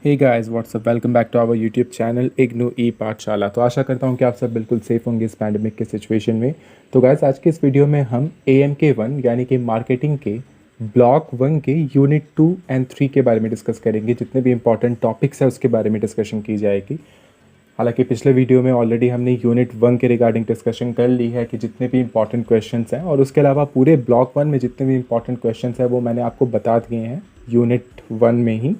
Hey guys what's up welcome back to our YouTube channel IGNOU e Pathshala. तो आशा करता हूँ कि आप सब बिल्कुल सेफ होंगे इस पैंडमिक के सिचुएशन में। तो गाइस आज के इस वीडियो में हम AMK 1 यानी कि मार्केटिंग के ब्लॉक 1 के यूनिट 2 एंड 3 के बारे में डिस्कस करेंगे। जितने भी इंपॉर्टेंट टॉपिक्स हैं उसके बारे में डिस्कशन की जाएगी। हालांकि पिछले वीडियो में ऑलरेडी हमने यूनिट 1 के रिगार्डिंग डिस्कशन कर ली है कि जितने भी इंपॉर्टेंट क्वेश्चंस हैं, और उसके अलावा पूरे ब्लॉक 1 में जितने भी इंपॉर्टेंट क्वेश्चंस हैं वो मैंने आपको बता दिए हैं यूनिट 1 में ही।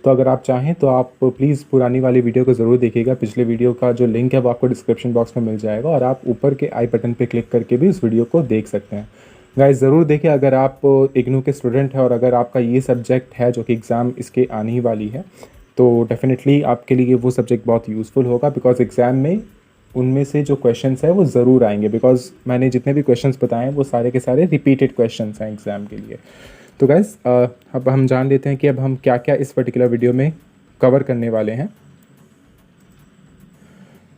तो अगर आप चाहें तो आप प्लीज़ पुरानी वाली वीडियो को ज़रूर देखिएगा। पिछले वीडियो का जो लिंक है वो आपको डिस्क्रिप्शन बॉक्स में मिल जाएगा, और आप ऊपर के आई बटन पे क्लिक करके भी उस वीडियो को देख सकते हैं। गाइस ज़रूर देखिए, अगर आप इग्नू के स्टूडेंट हैं और अगर आपका ये सब्जेक्ट है जो कि एग्ज़ाम इसके आने ही वाली है, तो डेफिनेटली आपके लिए वो सब्जेक्ट बहुत यूज़फुल होगा। बिकॉज एग्ज़ाम में उनमें से जो क्वेश्चंस हैं वो ज़रूर आएंगे। बिकॉज मैंने जितने भी क्वेश्चंस बताए हैं वो सारे के सारे रिपीटेड क्वेश्चंस हैं एग्ज़ाम के लिए। तो गाइस अब हम जान लेते हैं कि अब हम क्या क्या इस पर्टिकुलर वीडियो में कवर करने वाले हैं।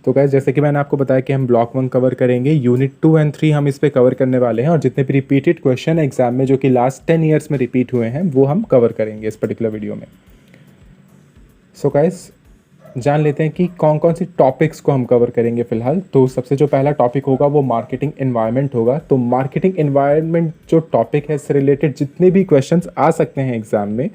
तो गाइस जैसे कि मैंने आपको बताया कि हम ब्लॉक 1 कवर करेंगे, यूनिट 2 एंड 3 हम इस पे कवर करने वाले हैं, और जितने भी रिपीटेड क्वेश्चन है एग्जाम में जो कि लास्ट 10 ईयर्स में रिपीट हुए हैं वो हम कवर करेंगे इस पर्टिकुलर वीडियो में। सो गाइस जान लेते हैं कि कौन कौन सी टॉपिक्स को हम कवर करेंगे फ़िलहाल। तो सबसे जो पहला टॉपिक होगा वो मार्केटिंग एनवायरनमेंट होगा। तो मार्केटिंग एनवायरनमेंट जो टॉपिक है इससे रिलेटेड जितने भी क्वेश्चंस आ सकते हैं एग्ज़ाम में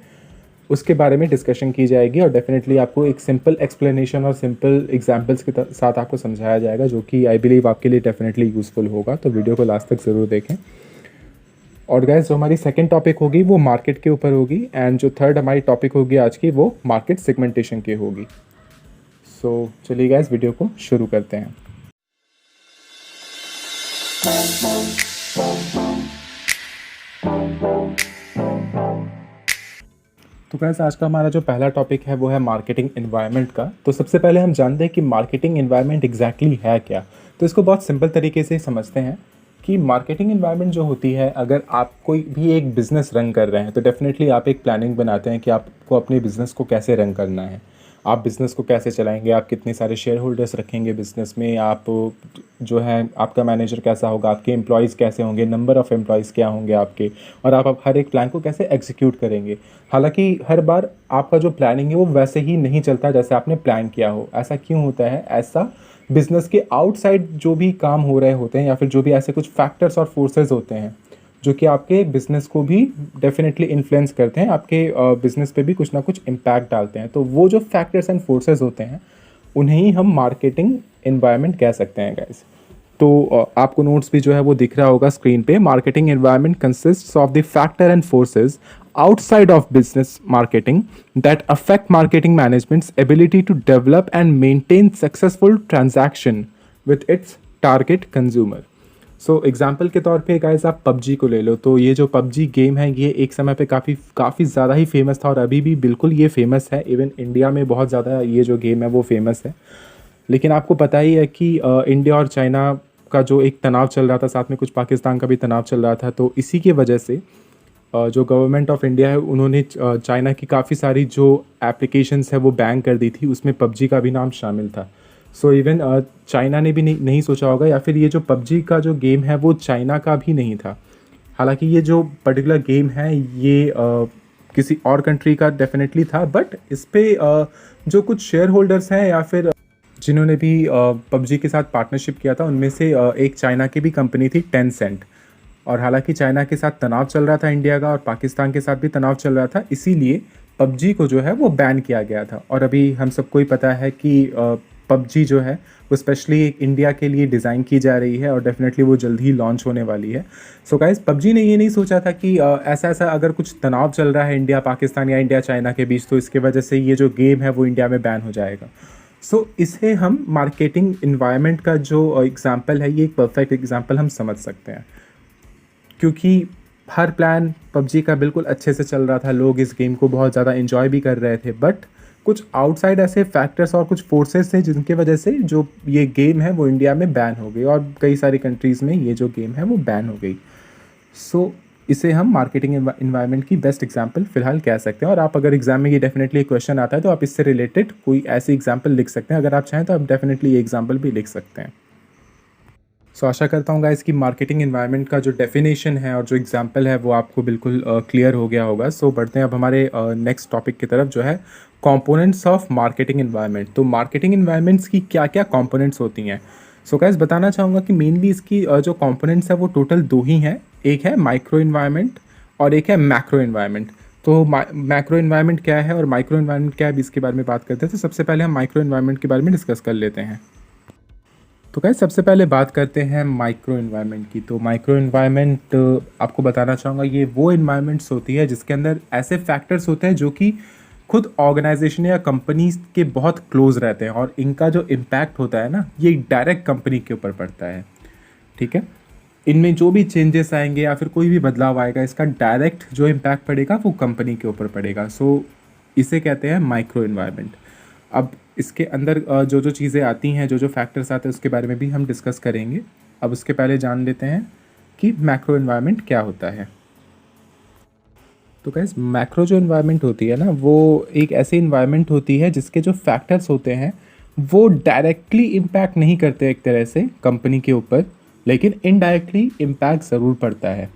उसके बारे में डिस्कशन की जाएगी, और डेफिनेटली आपको एक सिंपल एक्सप्लेनेशन और सिंपल एग्जांपल्स के साथ आपको समझाया जाएगा, जो कि आई बिलीव आपके लिए डेफिनेटली यूज़फुल होगा। तो वीडियो को लास्ट तक ज़रूर देखें। और गैस जो हमारी सेकंड टॉपिक होगी वो मार्केट के ऊपर होगी, एंड जो थर्ड हमारी टॉपिक होगी आज की वो मार्केट सेगमेंटेशन की होगी। सो चलिए गैस वीडियो को शुरू करते हैं। तो गैस आज का हमारा जो पहला टॉपिक है वो है मार्केटिंग एनवायरनमेंट का। तो सबसे पहले हम जानते हैं कि मार्केटिंग एनवायरनमेंट एग्जैक्टली है क्या। तो इसको बहुत सिंपल तरीके से समझते हैं कि मार्केटिंग एनवायरनमेंट जो होती है, अगर आप कोई भी एक बिज़नेस रन कर रहे हैं तो डेफिनेटली आप एक प्लानिंग बनाते हैं कि आपको अपने बिज़नेस को कैसे रन करना है, आप बिज़नेस को कैसे चलाएंगे, आप कितने सारे शेयर होल्डर्स रखेंगे बिज़नेस में, आप जो है आपका मैनेजर कैसा होगा, आपके एम्प्लॉयज़ कैसे होंगे, नंबर ऑफ़ एम्प्लॉयज़ क्या होंगे आपके, और आप हर एक प्लान को कैसे एग्जीक्यूट करेंगे। हालांकि हर बार आपका जो प्लानिंग है वो वैसे ही नहीं चलता जैसे आपने प्लान किया हो। ऐसा क्यों होता है? ऐसा बिज़नेस के आउटसाइड जो भी काम हो रहे होते हैं, या फिर जो भी ऐसे कुछ फैक्टर्स और फोर्सेस होते हैं जो कि आपके बिज़नेस को भी डेफिनेटली इन्फ्लुएंस करते हैं, आपके बिज़नेस पे भी कुछ ना कुछ इम्पैक्ट डालते हैं। तो वो जो फैक्टर्स एंड फोर्सेस होते हैं उन्हें ही हम मार्केटिंग एनवायरनमेंट कह सकते हैं गाइस। तो आपको नोट्स भी जो है वो दिख रहा होगा स्क्रीन पे। Marketing environment consists of the factor and forces outside of business marketing that affect marketing management's ability to develop and maintain successful transaction with its target consumer। So example के तौर पे गाइस आप PUBG को ले लो। तो ये जो PUBG game है ये एक समय पे काफ़ी ज़्यादा ही फेमस था, और अभी भी बिल्कुल ये फेमस है। इवन इंडिया में बहुत ज़्यादा ये जो गेम है वो फेमस है। लेकिन आपको पता ही है कि इंडिया और चाइना का जो एक तनाव चल रहा था, साथ में कुछ पाकिस्तान का भी तनाव चल रहा था। तो इसी की वजह से जो गवर्नमेंट ऑफ इंडिया है उन्होंने चाइना की काफ़ी सारी जो एप्लीकेशंस है वो बैन कर दी थी, उसमें पबजी का भी नाम शामिल था। सो इवन चाइना ने भी नहीं सोचा होगा, या फिर ये जो पबजी का जो गेम है वो चाइना का भी नहीं था। हालांकि ये जो पर्टिकुलर गेम है ये किसी और कंट्री का डेफिनेटली था, बट इस पर जो कुछ शेयर होल्डर्स हैं या फिर जिन्होंने भी पबजी के साथ पार्टनरशिप किया था उनमें से एक चाइना की भी कंपनी थी टेंसेंट। और हालांकि चाइना के साथ तनाव चल रहा था इंडिया का, और पाकिस्तान के साथ भी तनाव चल रहा था, इसीलिए पबजी को जो है वो बैन किया गया था। और अभी हम सबको ही पता है कि पबजी जो है वो स्पेशली इंडिया के लिए डिज़ाइन की जा रही है, और डेफिनेटली वो जल्द ही लॉन्च होने वाली है। सो गाइस पबजी ने ये नहीं सोचा था कि ऐसा ऐसा अगर कुछ तनाव चल रहा है इंडिया पाकिस्तान या इंडिया चाइना के बीच, तो इसके वजह से ये जो गेम है वो इंडिया में बैन हो जाएगा। सो इसे हम मार्केटिंग इन्वायरमेंट का जो एग्जाम्पल है ये एक परफेक्ट एग्जाम्पल हम समझ सकते हैं, क्योंकि हर प्लान पबजी का बिल्कुल अच्छे से चल रहा था, लोग इस गेम को बहुत ज़्यादा इन्जॉय भी कर रहे थे। बट कुछ आउटसाइड ऐसे फैक्टर्स और कुछ फोर्सेस थे जिनकी वजह से जो ये गेम है वो इंडिया में बैन हो गई, और कई सारी कंट्रीज़ में ये जो गेम है वो बैन हो गई। सो इसे हम मार्केटिंग इन्वायरमेंट की बेस्ट एग्जाम्पल फ़िलहाल कह सकते हैं। और आप अगर एग्जाम में ये डेफिनेटली क्वेश्चन आता है तो आप इससे रिलेटेड कोई ऐसी एग्जाम्पल लिख सकते हैं। अगर आप चाहें तो आप डेफिनेटली ये एग्जाम्पल भी लिख सकते हैं। सो आशा करता हूँ गाइस कि मार्केटिंग एनवायरनमेंट का जो डेफिनेशन है और जो एग्जांपल है वो आपको बिल्कुल क्लियर हो गया होगा। सो बढ़ते हैं अब हमारे नेक्स्ट टॉपिक की तरफ, जो है कंपोनेंट्स ऑफ मार्केटिंग एनवायरनमेंट। तो मार्केटिंग एनवायरनमेंट्स की क्या क्या कंपोनेंट्स होती हैं। सो गाइस बताना चाहूँगा कि मेनली इसकी जो कंपोनेंट्स है वो टोटल दो ही हैं। एक है माइक्रो एनवायरनमेंट और एक है मैक्रो एनवायरनमेंट। तो मैक्रो एनवायरनमेंट क्या है और माइक्रो एनवायरनमेंट क्या है, अभी इसके बारे में बात करते हैं। तो सबसे पहले हम माइक्रो एनवायरनमेंट के बारे में डिस्कस कर लेते हैं। तो गाइस सबसे पहले बात करते हैं माइक्रो एनवायरनमेंट की। तो माइक्रो एनवायरनमेंट आपको बताना चाहूँगा, ये वो एनवायरनमेंट्स होती है जिसके अंदर ऐसे फैक्टर्स होते हैं जो कि खुद ऑर्गेनाइजेशन या कंपनीज के बहुत क्लोज रहते हैं, और इनका जो इम्पैक्ट होता है ना, ये डायरेक्ट कंपनी के ऊपर पड़ता है। ठीक है, इनमें जो भी चेंजेस आएंगे या फिर कोई भी बदलाव आएगा, इसका डायरेक्ट जो इम्पैक्ट पड़ेगा वो कंपनी के ऊपर पड़ेगा। सो इसे कहते हैं माइक्रो एनवायरनमेंट। अब इसके अंदर जो जो चीज़ें आती हैं, जो जो फैक्टर्स आते हैं, उसके बारे में भी हम डिस्कस करेंगे। अब उसके पहले जान लेते हैं कि मैक्रो एनवायरनमेंट क्या होता है। तो गाइस मैक्रो जो एनवायरनमेंट होती है ना, वो एक ऐसी एनवायरनमेंट होती है जिसके जो फैक्टर्स होते हैं वो डायरेक्टली इम्पैक्ट नहीं करते एक तरह से कंपनी के ऊपर, लेकिन इनडायरेक्टली इम्पैक्ट ज़रूर पड़ता है।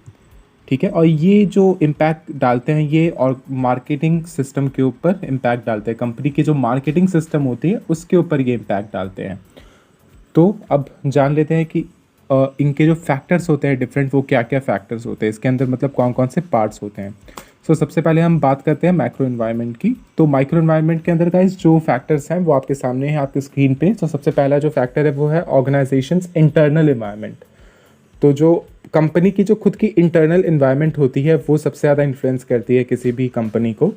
ठीक है, और ये जो इम्पैक्ट डालते हैं ये और मार्केटिंग सिस्टम के ऊपर इम्पैक्ट डालते हैं। कंपनी की जो मार्केटिंग सिस्टम होती है उसके ऊपर ये इम्पैक्ट डालते हैं। तो अब जान लेते हैं कि इनके जो फैक्टर्स होते हैं डिफरेंट, वो क्या क्या फैक्टर्स होते हैं इसके अंदर, मतलब कौन कौन से पार्ट्स होते हैं। सो सबसे पहले हम बात करते हैं मैक्रो एनवायरनमेंट की। तो माइक्रो एनवायरनमेंट के अंदर गाइस जो फैक्टर्स हैं वो आपके सामने हैं, आपके स्क्रीन पे। तो सबसे पहला जो फैक्टर है वो है ऑर्गेनाइजेशंस इंटरनल एनवायरनमेंट। तो जो कंपनी की जो खुद की इंटरनल एनवायरनमेंट होती है वो सबसे ज़्यादा इन्फ्लुएंस करती है किसी भी कंपनी को।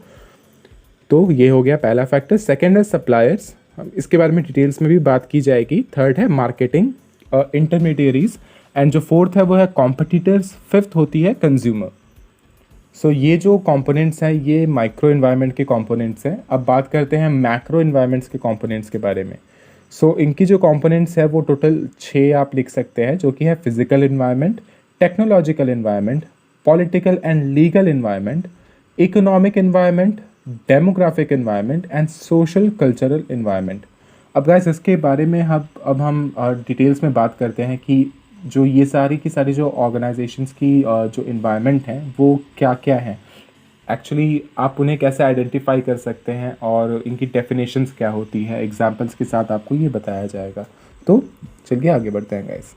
तो ये हो गया पहला फैक्टर। सेकंड है सप्लायर्स, हम इसके बारे में डिटेल्स में भी बात की जाएगी। थर्ड है मार्केटिंग इंटरमीडियरीज, एंड जो फोर्थ है वो है कॉम्पिटिटर्स। फिफ्थ होती है कंज्यूमर। सो ये जो कंपोनेंट्स हैं ये माइक्रो एनवायरनमेंट के कंपोनेंट्स हैं। अब बात करते हैं मैक्रो एनवायरनमेंट्स के कंपोनेंट्स के बारे में। सो इनकी जो कंपोनेंट्स है वो टोटल 6 आप लिख सकते हैं, जो कि है physical environment, technological environment, political and legal environment, economic environment, demographic environment and social cultural environment. अब गाइस इसके बारे में हम डिटेल्स में बात करते हैं कि जो ये सारी की सारी जो ऑर्गेनाइजेशंस की जो इन्वायरमेंट हैं वो क्या क्या हैं, एक्चुअली आप उन्हें कैसे आइडेंटिफाई कर सकते हैं और इनकी डेफिनेशंस क्या होती है, एग्जांपल्स के साथ आपको ये बताया जाएगा। तो चलिए आगे बढ़ते हैं गाइस।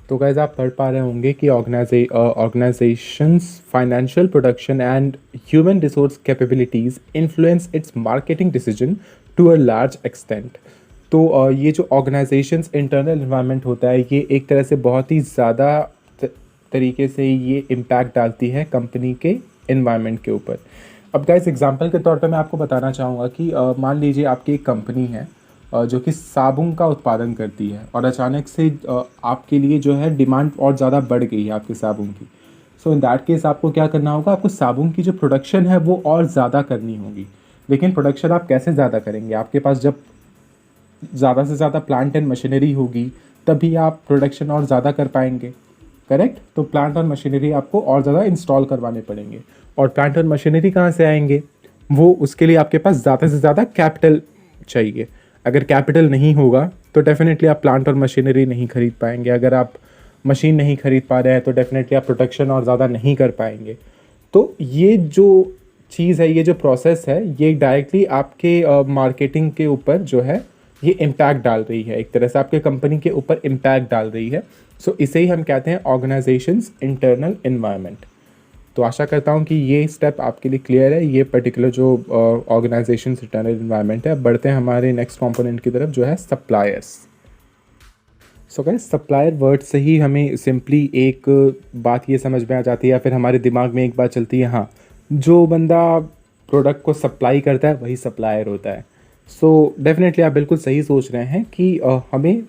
तो गाइस आप पढ़ पा रहे होंगे कि organisations financial production and human resource capabilities influence its marketing decision to a large extent. तो ये जो ऑर्गेनाइजेशंस इंटरनल एनवायरनमेंट होता है ये एक तरह से बहुत ही ज़्यादा तरीके से ये इम्पैक्ट डालती है कंपनी के एनवायरनमेंट के ऊपर। अब गाइस एग्जांपल के तौर पे मैं आपको बताना चाहूँगा कि मान लीजिए आपकी एक कंपनी है जो कि साबुन का उत्पादन करती है, और अचानक से आपके लिए जो है डिमांड और ज़्यादा बढ़ गई है आपके साबुन की। सो इन दैट केस आपको क्या करना होगा, आपको साबुन की जो प्रोडक्शन है वो और ज़्यादा करनी होगी। लेकिन प्रोडक्शन आप कैसे ज़्यादा करेंगे, आपके पास जब ज़्यादा से ज़्यादा प्लांट एंड मशीनरी होगी तभी आप प्रोडक्शन और ज़्यादा कर पाएंगे। करेक्ट, तो प्लांट और मशीनरी आपको और ज़्यादा इंस्टॉल करवाने पड़ेंगे, और प्लांट और मशीनरी कहाँ से आएंगे, वो उसके लिए आपके पास ज़्यादा से ज़्यादा कैपिटल चाहिए। अगर कैपिटल नहीं होगा तो डेफिनेटली आप प्लांट और मशीनरी नहीं खरीद पाएंगे। अगर आप मशीन नहीं खरीद पा रहे हैं तो डेफिनेटली आप प्रोडक्शन और ज़्यादा नहीं कर पाएंगे। तो ये जो चीज़ है, ये जो प्रोसेस है, ये डायरेक्टली आपके मार्केटिंग के ऊपर जो है ये इम्पैक्ट डाल रही है, एक तरह से आपके कंपनी के ऊपर इम्पैक्ट डाल रही है। सो इसे ही हम कहते हैं ऑर्गेनाइजेशंस इंटरनल एनवायरनमेंट। तो आशा करता हूँ कि ये स्टेप आपके लिए क्लियर है, ये पर्टिकुलर जो ऑर्गेनाइजेशंस इंटरनल एनवायरनमेंट है। अब बढ़ते हैं हमारे नेक्स्ट कंपोनेंट की तरफ, जो है suppliers. So guys supplier word से ही हमें सिंपली एक बात ये समझ में आ जाती है, या फिर हमारे दिमाग में एक बात चलती है, हाँ जो बंदा प्रोडक्ट को सप्लाई करता है वही सप्लायर होता है। सो डेफिनेटली आप बिल्कुल सही सोच रहे हैं कि हमें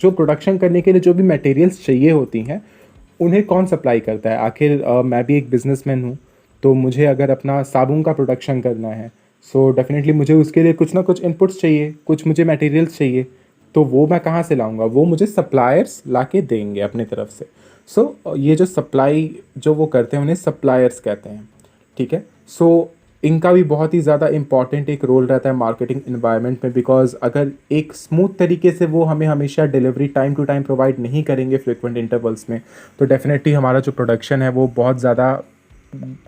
जो प्रोडक्शन करने के लिए जो भी मटेरियल्स चाहिए होती हैं उन्हें कौन सप्लाई करता है। आखिर मैं भी एक बिजनेसमैन हूँ, तो मुझे अगर अपना साबुन का प्रोडक्शन करना है, सो डेफिनेटली मुझे उसके लिए कुछ ना कुछ इनपुट्स चाहिए, कुछ मुझे मटेरियल्स चाहिए। तो वो मैं कहाँ से लाऊंगा, वो मुझे सप्लायर्स ला के देंगे अपनी तरफ से। सो ये जो सप्लाई जो वो करते हैं उन्हें सप्लायर्स कहते हैं। ठीक है, सो इनका भी बहुत ही ज़्यादा इम्पॉर्टेंट एक रोल रहता है मार्केटिंग इन्वायरमेंट में, बिकॉज अगर एक स्मूथ तरीके से वो हमें हमेशा delivery time to time provide नहीं करेंगे फ्रिक्वेंट इंटरवल्स में, तो डेफिनेटली हमारा जो प्रोडक्शन है वो बहुत ज़्यादा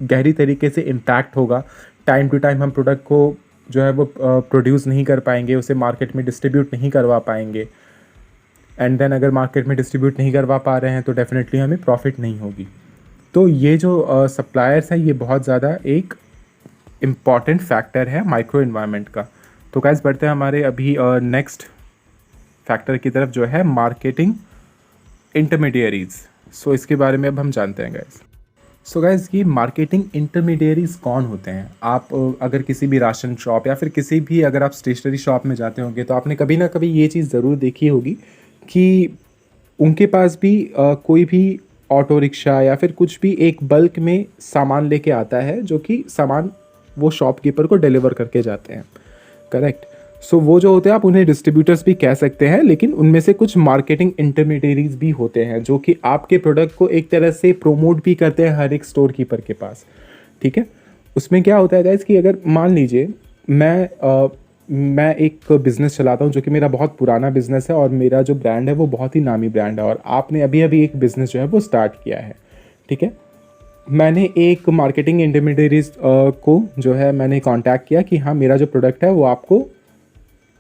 गहरी तरीके से इम्पैक्ट होगा। टाइम टू टाइम हम प्रोडक्ट को जो है वो प्रोड्यूस नहीं कर पाएंगे, उसे मार्केट में डिस्ट्रीब्यूट नहीं करवा पाएंगे, एंड देन अगर मार्केट में डिस्ट्रीब्यूट नहीं करवा पा रहे हैं तो डेफिनेटली हमें प्रॉफिट नहीं होगी। तो ये जो सप्लायर्स हैं ये बहुत ज़्यादा एक इम्पॉर्टेंट फैक्टर है माइक्रो इन्वायरमेंट का। तो गाइस बढ़ते हैं हमारे अभी नेक्स्ट फैक्टर की तरफ, जो है मार्केटिंग इंटरमीडियरीज। सो इसके बारे में अब हम जानते हैं गाइस। सो गाइस ये मार्केटिंग इंटरमीडियरीज कौन होते हैं? आप अगर किसी भी राशन शॉप या फिर किसी भी अगर आप स्टेशनरी शॉप में जाते होंगे तो आपने कभी ना कभी ये चीज़ ज़रूर देखी होगी कि उनके पास भी कोई भी ऑटो रिक्शा या फिर कुछ भी एक बल्क में सामान लेके आता है, जो कि सामान वो शॉपकीपर को डिलीवर करके जाते हैं, करेक्ट। सो वो जो होते हैं आप उन्हें डिस्ट्रीब्यूटर्स भी कह सकते हैं, लेकिन उनमें से कुछ मार्केटिंग इंटरमीडियरीज भी होते हैं जो कि आपके प्रोडक्ट को एक तरह से प्रोमोट भी करते हैं हर एक स्टोर कीपर के पास, ठीक है। उसमें क्या होता है गाइस कि अगर मान लीजिए मैं एक बिज़नेस चलाता हूँ जो कि मेरा बहुत पुराना बिज़नेस है और मेरा जो ब्रांड है वो बहुत ही नामी ब्रांड है, और आपने अभी अभी एक बिज़नेस जो है वो स्टार्ट किया है, ठीक है। मैंने एक मार्केटिंग इंटरमीडियरीज को जो है मैंने कांटेक्ट किया कि हाँ मेरा जो प्रोडक्ट है वो आपको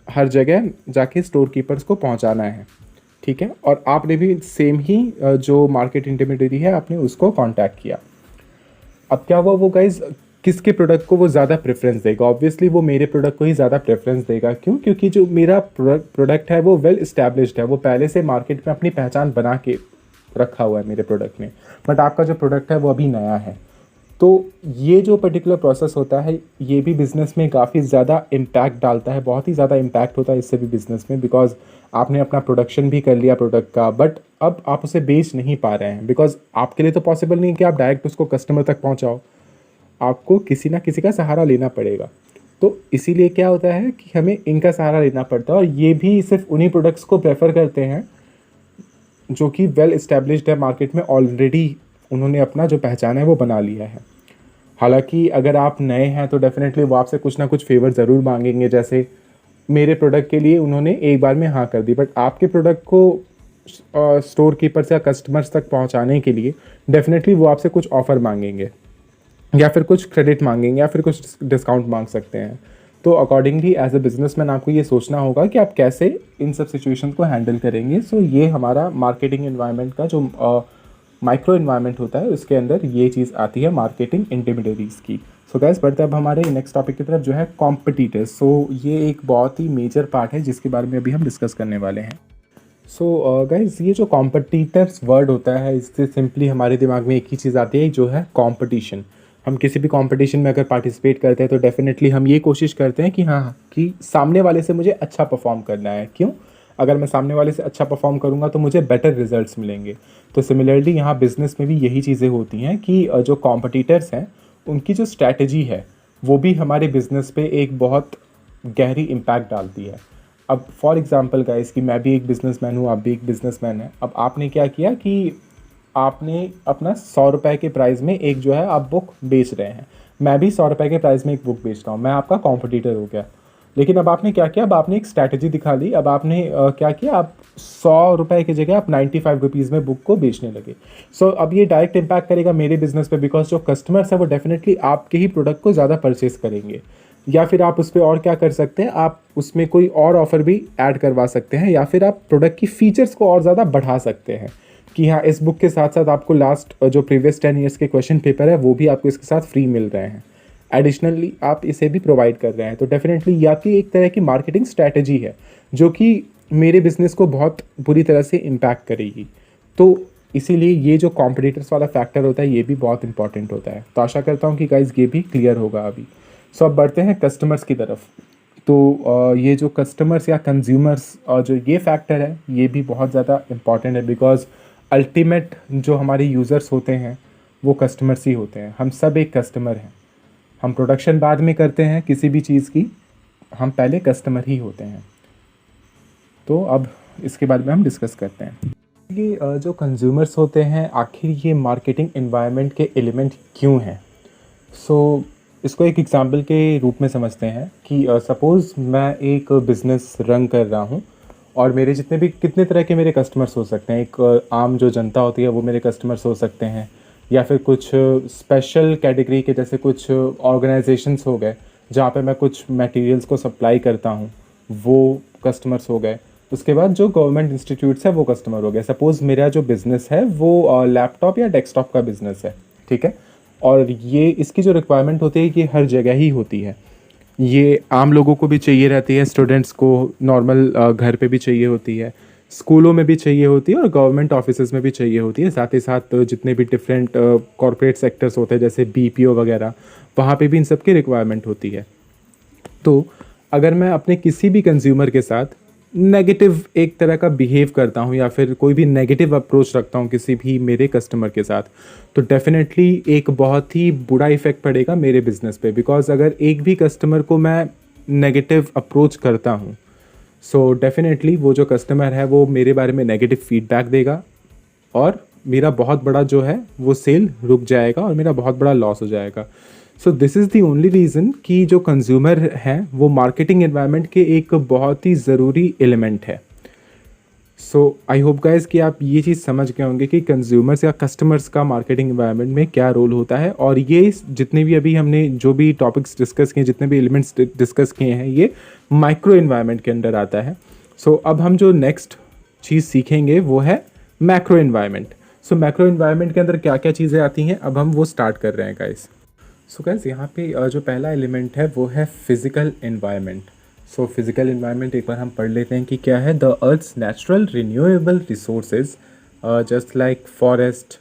हर जगह जाके स्टोर कीपर्स को पहुंचाना है, ठीक है। और आपने भी सेम ही जो मार्केट इंटरमीडियरी है आपने उसको कांटेक्ट किया। अब क्या हुआ, वो गाइज किसके प्रोडक्ट को वो ज़्यादा प्रेफरेंस देगा? ऑब्वियसली वो मेरे प्रोडक्ट को ही ज़्यादा प्रेफरेंस देगा। क्यों? क्योंकि जो मेरा प्रोडक्ट है वो वेल इस्टेब्लिश्ड है, वो पहले से मार्केट में अपनी पहचान बना के रखा हुआ है मेरे प्रोडक्ट ने। बट आपका जो प्रोडक्ट है वो अभी नया है। तो ये जो पर्टिकुलर प्रोसेस होता है ये भी बिज़नेस में काफ़ी ज़्यादा इम्पैक्ट डालता है, बहुत ही ज़्यादा इम्पैक्ट होता है इससे भी बिज़नेस में, बिकॉज आपने अपना प्रोडक्शन भी कर लिया प्रोडक्ट का, बट अब आप उसे बेच नहीं पा रहे हैं, बिकॉज आपके लिए तो पॉसिबल नहीं कि आप डायरेक्ट उसको कस्टमर तक पहुंचाओ, आपको किसी ना किसी का सहारा लेना पड़ेगा। तो इसीलिए क्या होता है कि हमें इनका सहारा लेना पड़ता है, और ये भी सिर्फ उन्हीं प्रोडक्ट्स को प्रेफर करते हैं जो कि वेल इस्टेब्लिश्ड है मार्केट में, ऑलरेडी उन्होंने अपना जो पहचान है वो बना लिया है। हालांकि अगर आप नए हैं तो डेफिनेटली वो आपसे कुछ ना कुछ फेवर ज़रूर मांगेंगे, जैसे मेरे प्रोडक्ट के लिए उन्होंने एक बार में हाँ कर दी, बट आपके प्रोडक्ट को स्टोर कीपर्स या कस्टमर्स तक पहुंचाने के लिए डेफिनेटली वो आपसे कुछ ऑफ़र मांगेंगे या फिर कुछ क्रेडिट मांगेंगे या फिर कुछ डिस्काउंट मांग सकते हैं। तो अकॉर्डिंगली एज अ बिजनेसमैन आपको ये सोचना होगा कि आप कैसे इन सब सिचुएशन को हैंडल करेंगे। सो ये हमारा मार्केटिंग इन्वायरमेंट का जो माइक्रो इन्वायरमेंट होता है उसके अंदर ये चीज़ आती है मार्केटिंग इंटरमीडियरीज की। सो गाइस बढ़ते अब हमारे नेक्स्ट टॉपिक की तरफ, जो है कॉम्पिटिटर्स। सो ये एक बहुत ही मेजर पार्ट है जिसके बारे में अभी हम डिस्कस करने वाले हैं। सो गाइस ये जो कॉम्पिटिटर्स वर्ड होता है इससे सिंपली हमारे दिमाग में एक ही चीज़ आती है, जो है कॉम्पिटिशन। हम किसी भी कंपटीशन में अगर पार्टिसिपेट करते हैं तो डेफिनेटली हम ये कोशिश करते हैं कि हाँ कि सामने वाले से मुझे अच्छा परफॉर्म करना है। क्यों? अगर मैं सामने वाले से अच्छा परफॉर्म करूँगा तो मुझे बेटर रिजल्ट्स मिलेंगे। तो सिमिलरली यहाँ बिजनेस में भी यही चीज़ें होती हैं कि जो कॉम्पिटिटर्स हैं उनकी जो स्ट्रैटेजी है वो भी हमारे बिजनेस पे एक बहुत गहरी इम्पैक्ट डालती है। अब फॉर एग्जांपल गाइस कि मैं भी एक बिजनेसमैन हूँ, आप भी एक बिजनेसमैन हैं। अब आपने क्या किया कि आपने अपना 100 रुपये के प्राइस में एक जो है आप बुक बेच रहे हैं, मैं भी 100 रुपये के प्राइस में एक बुक बेच रहा हूँ, मैं आपका कॉम्पिटिटर हो गया। लेकिन अब आपने क्या किया, अब आपने एक स्ट्रैटेजी दिखा ली। अब आपने क्या किया, आप 100 रुपये की जगह आप 95 रुपीज़ में बुक को बेचने लगे। सो अब ये डायरेक्ट इम्पैक्ट करेगा मेरे बिजनेस पे, बिकॉज जो कस्टमर्स है वो डेफिनेटली आपके ही प्रोडक्ट को ज़्यादा परचेस करेंगे। या फिर आप उस पर और क्या कर सकते हैं, आप उसमें कोई और ऑफर भी ऐड करवा सकते हैं, या फिर आप प्रोडक्ट की फीचर्स को और ज़्यादा बढ़ा सकते हैं कि हाँ इस बुक के साथ साथ आपको लास्ट जो प्रीवियस 10 ईयर्स के क्वेश्चन पेपर है वो भी आपको इसके साथ फ्री मिल रहे हैं। एडिशनली आप इसे भी प्रोवाइड कर रहे हैं। तो डेफिनेटली ये आपकी एक तरह की मार्केटिंग स्ट्रैटेजी है जो कि मेरे बिजनेस को बहुत बुरी तरह से इम्पैक्ट करेगी। तो इसीलिए ये जो कॉम्पिटिटर्स वाला फैक्टर होता है ये भी बहुत इंपॉर्टेंट होता है। तो आशा करता हूँ कि गाइज ये भी क्लियर होगा अभी। सो अब बढ़ते हैं कस्टमर्स की तरफ। तो ये जो कस्टमर्स या कंज्यूमर्स जो ये फैक्टर है ये भी बहुत ज़्यादा इम्पॉर्टेंट है, बिकॉज अल्टीमेट जो हमारे यूज़र्स होते हैं वो कस्टमर्स ही होते हैं। हम सब एक कस्टमर हैं। हम प्रोडक्शन बाद में करते हैं किसी भी चीज़ की, हम पहले कस्टमर ही होते हैं। तो अब इसके बारे में हम डिस्कस करते हैं। ये जो कंज्यूमर्स होते हैं आखिर ये मार्केटिंग एनवायरनमेंट के एलिमेंट क्यों हैं? सो इसको एक एग्जांपल के रूप में समझते हैं कि सपोज़ मैं एक बिज़नेस रन कर रहा हूँ और मेरे जितने भी कितने तरह के मेरे कस्टमर्स हो सकते हैं। एक आम जो जनता होती है वो मेरे कस्टमर्स हो सकते हैं, या फिर कुछ स्पेशल कैटेगरी के जैसे कुछ ऑर्गेनाइजेशंस हो गए जहाँ पे मैं कुछ मटेरियल्स को सप्लाई करता हूँ, वो कस्टमर्स हो गए। उसके बाद जो गवर्नमेंट इंस्टीट्यूट्स है वो कस्टमर हो गए। सपोज़ मेरा जो बिज़नेस है वो लैपटॉप या डेस्कटॉप का बिज़नेस है, ठीक है। और ये इसकी जो रिक्वायरमेंट होती है ये हर जगह ही होती है। ये आम लोगों को भी चाहिए रहती है, स्टूडेंट्स को नॉर्मल घर पे भी चाहिए होती है, स्कूलों में भी चाहिए होती है और गवर्नमेंट ऑफिसेज में भी चाहिए होती है। साथ ही साथ जितने भी डिफरेंट कॉरपोरेट सेक्टर्स होते हैं जैसे बीपीओ वगैरह, वहाँ पे भी इन सब की रिक्वायरमेंट होती है। तो अगर मैं अपने किसी भी कंज्यूमर के साथ नेगेटिव एक तरह का बिहेव करता हूँ या फिर कोई भी नेगेटिव अप्रोच रखता हूँ किसी भी मेरे कस्टमर के साथ, तो डेफिनेटली एक बहुत ही बुरा इफ़ेक्ट पड़ेगा मेरे बिज़नेस पे। बिकॉज़ अगर एक भी कस्टमर को मैं नेगेटिव अप्रोच करता हूँ, सो डेफिनेटली वो जो कस्टमर है वो मेरे बारे में नेगेटिव फीडबैक देगा और मेरा बहुत बड़ा जो है वो सेल रुक जाएगा और मेरा बहुत बड़ा लॉस हो जाएगा। So this is the only reason कि जो कंज्यूमर हैं वो मार्केटिंग एनवायरनमेंट के एक बहुत ही ज़रूरी एलिमेंट है। सो आई होप गाइस कि आप ये चीज़ समझ गए होंगे कि कंज्यूमर्स या कस्टमर्स का मार्केटिंग एनवायरनमेंट में क्या रोल होता है। और ये जितने भी अभी हमने जो भी टॉपिक्स डिस्कस किए, जितने भी एलिमेंट्स डिस्कस किए हैं, ये माइक्रो एनवायरनमेंट के अंडर आता है। सो अब हम जो नेक्स्ट चीज़ सीखेंगे वो है मैक्रो एनवायरनमेंट। सो मैक्रो एनवायरनमेंट के अंदर क्या क्या चीज़ें आती हैं अब हम वो स्टार्ट कर रहे हैं गाइस। सो गाइस यहाँ पे जो पहला एलिमेंट है वो है physical environment. So physical environment एक बार हम पढ़ लेते हैं कि क्या है। The earth's natural renewable resources just like forest,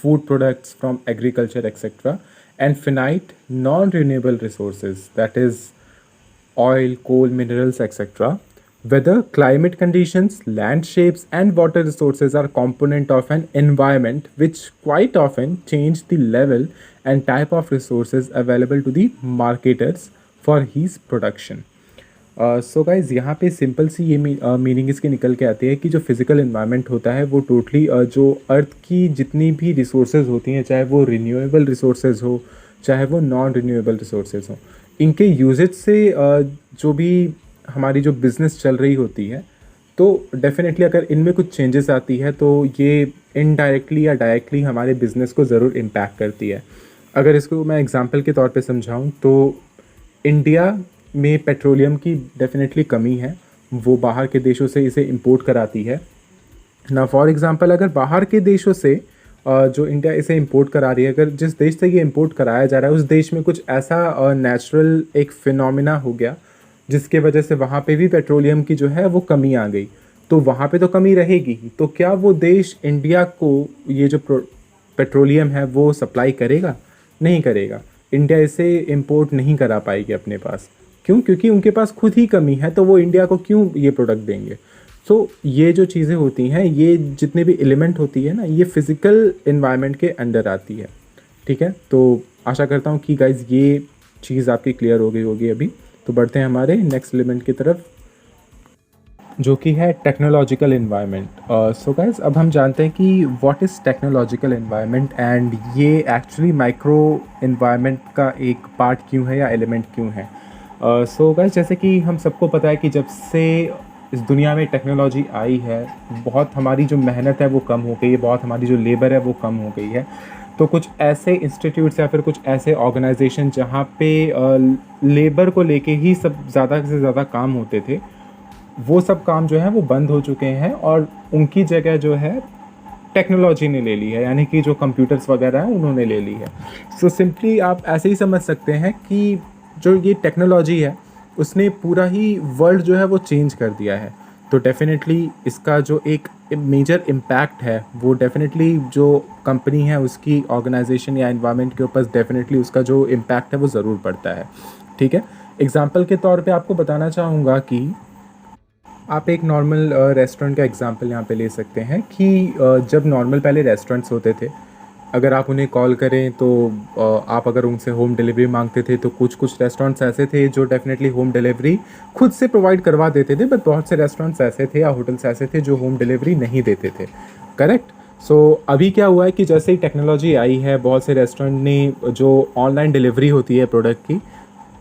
food products from agriculture etcetera, and finite non renewable resources that is oil, coal, minerals, etc. Weather, climate conditions, land shapes, and water resources are component of an environment which quite often change the level and type of resources available to the marketers for his production. So guys यहाँ पे simple सी ये meaning इसकी निकल के आती है कि जो फिज़िकल इन्वायरमेंट होता है वो टोटली जो अर्थ की जितनी भी रिसोर्सेज होती हैं, चाहे वो रिन्यूएबल रिसोर्सेज हो चाहे वो नॉन रिन्यूएबल रिसोर्सेज हो, इनके यूजेज से जो भी हमारी जो बिज़नेस चल रही होती है, तो डेफिनेटली अगर इनमें कुछ चेंजेस आती है तो ये इनडायरेक्टली या डायरेक्टली हमारे बिज़नेस को ज़रूर इम्पैक्ट करती है। अगर इसको मैं एग्जांपल के तौर पे समझाऊं तो इंडिया में पेट्रोलियम की डेफिनेटली कमी है, वो बाहर के देशों से इसे इंपोर्ट कराती है ना। फॉर एग्जांपल अगर बाहर के देशों से जो इंडिया इसे इंपोर्ट करा रही है, अगर जिस देश से ये इंपोर्ट कराया जा रहा है उस देश में कुछ ऐसा नेचुरल एक फिनोमिना हो गया जिसके वजह से वहाँ पे भी पेट्रोलियम की जो है वो कमी आ गई, तो वहाँ पे तो कमी रहेगी ही। तो क्या वो देश इंडिया को ये जो पेट्रोलियम है वो सप्लाई करेगा? नहीं करेगा। इंडिया इसे इंपोर्ट नहीं करा पाएगी अपने पास। क्यों? क्योंकि उनके पास खुद ही कमी है, तो वो इंडिया को क्यों ये प्रोडक्ट देंगे। सो ये जो चीज़ें होती हैं, ये जितने भी एलिमेंट होती है ना, ये फिज़िकल एनवायरनमेंट के अंडर आती है, ठीक है। तो आशा करता हूँ कि गाइज ये चीज़ आपकी क्लियर हो गई होगी अभी। तो बढ़ते हैं हमारे नेक्स्ट एलिमेंट की तरफ जो कि है टेक्नोलॉजिकल एनवायरनमेंट। सो गाइज अब हम जानते हैं कि what is technological environment and ये एक्चुअली माइक्रो एनवायरनमेंट का एक पार्ट क्यों है या एलिमेंट क्यों है। सो गाइज जैसे कि हम सबको पता है कि जब से इस दुनिया में टेक्नोलॉजी आई है, बहुत हमारी जो मेहनत है वो कम हो गई है, बहुत हमारी जो लेबर है वो कम हो गई है। तो कुछ ऐसे इंस्टीट्यूट्स या फिर कुछ ऐसे ऑर्गेनाइजेशन जहाँ पे लेबर को लेके ही सब ज़्यादा से ज़्यादा काम होते थे, वो सब काम जो है वो बंद हो चुके हैं और उनकी जगह जो है टेक्नोलॉजी ने ले ली है, यानी कि जो कंप्यूटर्स वगैरह हैं उन्होंने ले ली है। सो सिंपली आप ऐसे ही समझ सकते हैं कि जो ये टेक्नोलॉजी है उसने पूरा ही वर्ल्ड जो है वो चेंज कर दिया है। तो डेफिनेटली इसका जो एक मेजर इम्पैक्ट है वो डेफिनेटली जो कंपनी है उसकी ऑर्गेनाइजेशन या एनवायरनमेंट के ऊपर डेफिनेटली उसका जो इम्पैक्ट है वो ज़रूर पड़ता है, ठीक है। एग्जांपल के तौर पे आपको बताना चाहूँगा कि आप एक नॉर्मल रेस्टोरेंट का एग्जांपल यहाँ पे ले सकते हैं कि जब नॉर्मल पहले रेस्टोरेंट्स होते थे, अगर आप उन्हें कॉल करें तो आप अगर उनसे होम डिलीवरी मांगते थे तो कुछ रेस्टोरेंट्स ऐसे थे जो डेफिनेटली होम डिलीवरी खुद से प्रोवाइड करवा देते थे, बट बहुत से रेस्टोरेंट्स ऐसे थे या होटल्स ऐसे थे जो होम डिलीवरी नहीं देते थे, करेक्ट। अभी क्या हुआ है कि जैसे ही टेक्नोलॉजी आई है, बहुत से रेस्टोरेंट ने जो ऑनलाइन डिलीवरी होती है प्रोडक्ट की,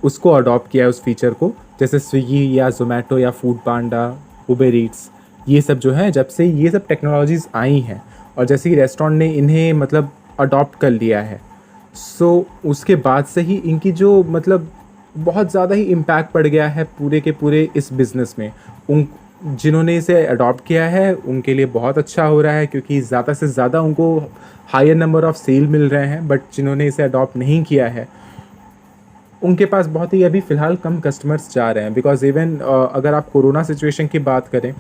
उसको अडॉप्ट किया है उस फीचर को। जैसे स्विगी या ज़ोमैटो या फूड पांडा, उबर ईट्स, ये सब जो है, जब से ये सब टेक्नोलॉजीज़ आई हैं और जैसे ही रेस्टोरेंट ने इन्हें मतलब अडॉप्ट कर लिया है, उसके बाद से ही इनकी जो मतलब बहुत ज़्यादा ही इम्पैक्ट पड़ गया है पूरे के पूरे इस बिज़नेस में। उन जिन्होंने इसे अडॉप्ट किया है उनके लिए बहुत अच्छा हो रहा है, क्योंकि ज़्यादा से ज़्यादा उनको हायर नंबर ऑफ़ सेल मिल रहे हैं। बट जिन्होंने इसे अडॉप्ट नहीं किया है उनके पास बहुत ही अभी फ़िलहाल कम कस्टमर्स जा रहे हैं। बिकॉज़ इवन अगर आप कोरोना सिचुएशन की बात करें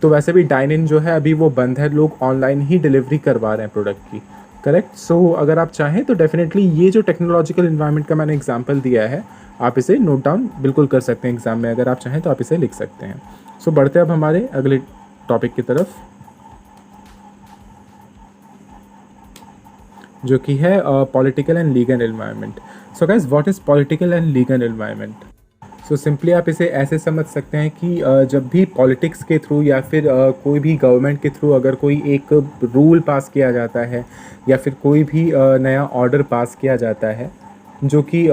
तो वैसे भी डाइन इन जो है अभी वो बंद है, लोग ऑनलाइन ही डिलीवरी करवा रहे हैं प्रोडक्ट की। करेक्ट। अगर आप चाहें तो डेफिनेटली ये जो टेक्नोलॉजिकल इन्वायरमेंट का मैंने एग्जांपल दिया है, आप इसे नोट डाउन बिल्कुल कर सकते हैं एग्ज़ाम में। अगर आप चाहें तो आप इसे लिख सकते हैं। बढ़ते हैं अब हमारे अगले टॉपिक की तरफ, जो कि है political and legal environment. So guys, what is political and legal environment? Simply आप इसे ऐसे समझ सकते हैं कि जब भी पॉलिटिक्स के थ्रू या फिर कोई भी गवर्नमेंट के थ्रू अगर कोई एक रूल पास किया जाता है या फिर कोई भी नया ऑर्डर पास किया जाता है जो कि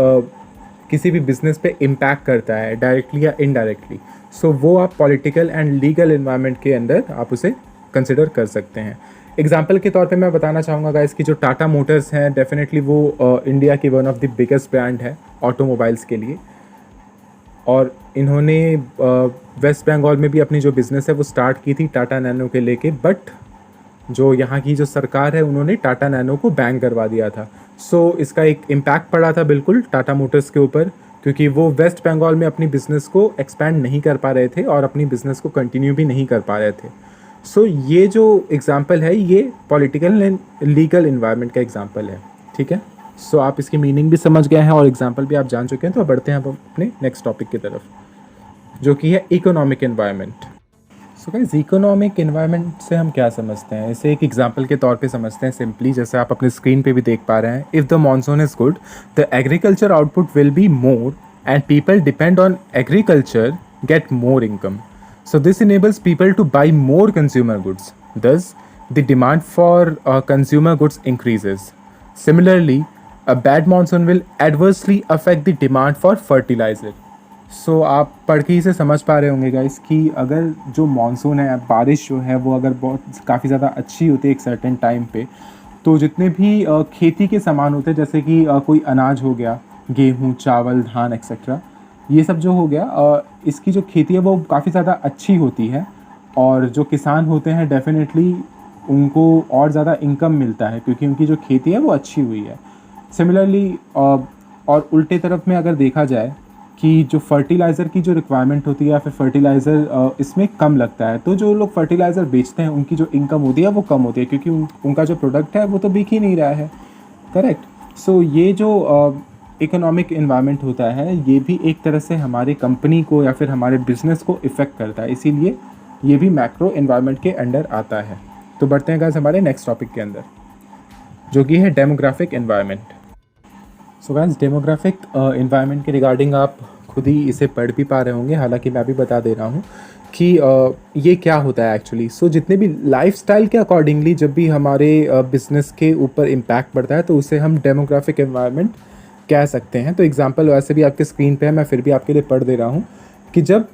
किसी भी बिज़नेस पे इम्पैक्ट करता है डायरेक्टली या इनडायरेक्टली, वो आप पॉलिटिकल एंड लीगल एनवायरनमेंट के अंदर आप उसे कंसिडर कर सकते हैं। एग्जाम्पल के तौर पे मैं बताना चाहूँगा गाइस कि जो टाटा मोटर्स हैं, डेफिनेटली वो इंडिया की one of the biggest brand है ऑटोमोबाइल्स के लिए। और इन्होंने वेस्ट बंगाल में भी अपनी जो बिज़नेस है वो स्टार्ट की थी टाटा नैनो के लेके, बट जो यहाँ की जो सरकार है उन्होंने टाटा नैनो को बैन करवा दिया था। इसका एक इम्पैक्ट पड़ा था बिल्कुल टाटा मोटर्स के ऊपर, क्योंकि वो वेस्ट बंगाल में अपनी बिज़नेस को एक्सपैंड नहीं कर पा रहे थे और अपनी बिज़नेस को कंटिन्यू भी नहीं कर पा रहे थे। ये जो एग्ज़ाम्पल है ये पॉलिटिकल एंड लीगल इन्वायरमेंट का एग्ज़ाम्पल है। ठीक है। आप इसकी मीनिंग भी समझ गए हैं और एग्जाम्पल भी आप जान चुके हैं। तो बढ़ते हैं अब अपने नेक्स्ट टॉपिक की तरफ, जो कि है economic environment. Guys, economic environment से हम क्या समझते हैं, इसे एक एग्जांपल के तौर पे समझते हैं सिंपली। जैसे आप अपने स्क्रीन पे भी देख पा रहे हैं, if the monsoon is good the agriculture output will be more and people depend on agriculture get more income. This enables people to buy more consumer goods, thus the demand for consumer goods increases. Similarly, a bad monsoon will adversely affect the demand for fertilizer. आप पढ़ के इसे समझ पा रहे होंगे guys कि अगर जो मानसून है, बारिश जो है वो अगर बहुत काफ़ी ज़्यादा अच्छी होती है एक सर्टेन टाइम पे, तो जितने भी खेती के सामान होते हैं, जैसे कि कोई अनाज हो गया, गेहूँ, चावल, धान एक्सेट्रा, ये सब जो हो गया, इसकी जो खेती है वो काफ़ी ज़्यादा अच्छी होती है और जो किसान होते हैं डेफिनेटली उनको और ज़्यादा इनकम मिलता है क्योंकि उनकी जो खेती है वो अच्छी हुई है। सिमिलरली और उल्टे तरफ में अगर देखा जाए कि जो फर्टिलाइज़र की जो रिक्वायरमेंट होती है या फिर फर्टिलाइज़र इसमें कम लगता है, तो जो लोग फर्टिलाइज़र बेचते हैं उनकी जो इनकम होती है वो कम होती है क्योंकि उनका जो प्रोडक्ट है वो तो बिक ही नहीं रहा है। करेक्ट। ये जो इकोनॉमिक एनवायरनमेंट होता है ये भी एक तरह से हमारी कंपनी को या फिर हमारे बिजनेस को इफ़ेक्ट करता है, इसीलिए ये भी मैक्रो एनवायरनमेंट के अंडर आता है। तो बढ़ते हैं गाइस हमारे नेक्स्ट टॉपिक के अंदर, जो कि है demographic environment. Guys, demographic environment के रिगार्डिंग आप खुद ही इसे पढ़ भी पा रहे होंगे, हालांकि मैं भी बता दे रहा हूँ कि ये क्या होता है एक्चुअली। जितने भी लाइफस्टाइल के अकॉर्डिंगली जब भी हमारे बिजनेस के ऊपर इम्पैक्ट पड़ता है तो उसे हम डेमोग्राफिक एनवायरनमेंट कह सकते हैं। तो एग्जांपल वैसे भी आपके स्क्रीन पे है, मैं फिर भी आपके लिए पढ़ दे रहा हूँ कि जब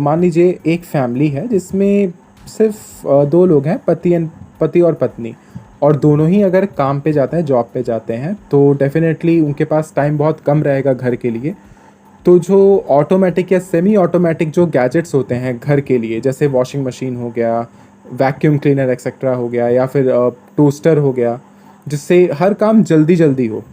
मान लीजिए एक फैमिली है जिसमें सिर्फ दो लोग हैं, पति और पत्नी, और दोनों ही अगर काम पे जाते हैं, जॉब पे जाते हैं, तो डेफिनेटली उनके पास टाइम बहुत कम रहेगा घर के लिए। तो जो ऑटोमेटिक या सेमी ऑटोमेटिक जो गैजेट्स होते हैं घर के लिए, जैसे वॉशिंग मशीन हो गया, वैक्यूम क्लीनर एक्सेट्रा हो गया, या फिर टोस्टर हो गया, जिससे हर काम जल्दी जल्दी हो,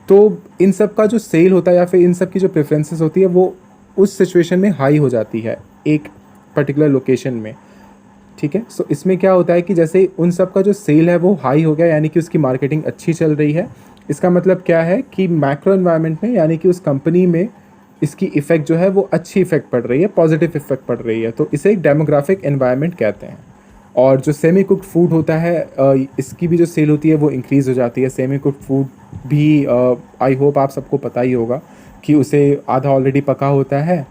तो इन सब का जो सेल होता है या फिर इन सब की जो प्रेफरेंसेस होती है वो उस सिचुएशन में हाई हो जाती है एक पर्टिकुलर लोकेशन में। ठीक है। इसमें क्या होता है कि जैसे उन सब का जो सेल है वो हाई हो गया, यानी कि उसकी मार्केटिंग अच्छी चल रही है। इसका मतलब क्या है कि मैक्रो एनवायरनमेंट में, यानी कि उस कंपनी में इसकी इफ़ेक्ट जो है वो अच्छी इफ़ेक्ट पड़ रही है, पॉजिटिव इफ़ेक्ट पड़ रही है, तो इसे एक डेमोग्राफिक एनवायरनमेंट कहते हैं। और जो सेमी कुक्ड फूड होता है, इसकी भी जो सेल होती है वो इंक्रीज़ हो जाती है। सेमी कुक्ड फूड भी आई होप आप सबको पता ही होगा कि उसे आधा ऑलरेडी पका होता है,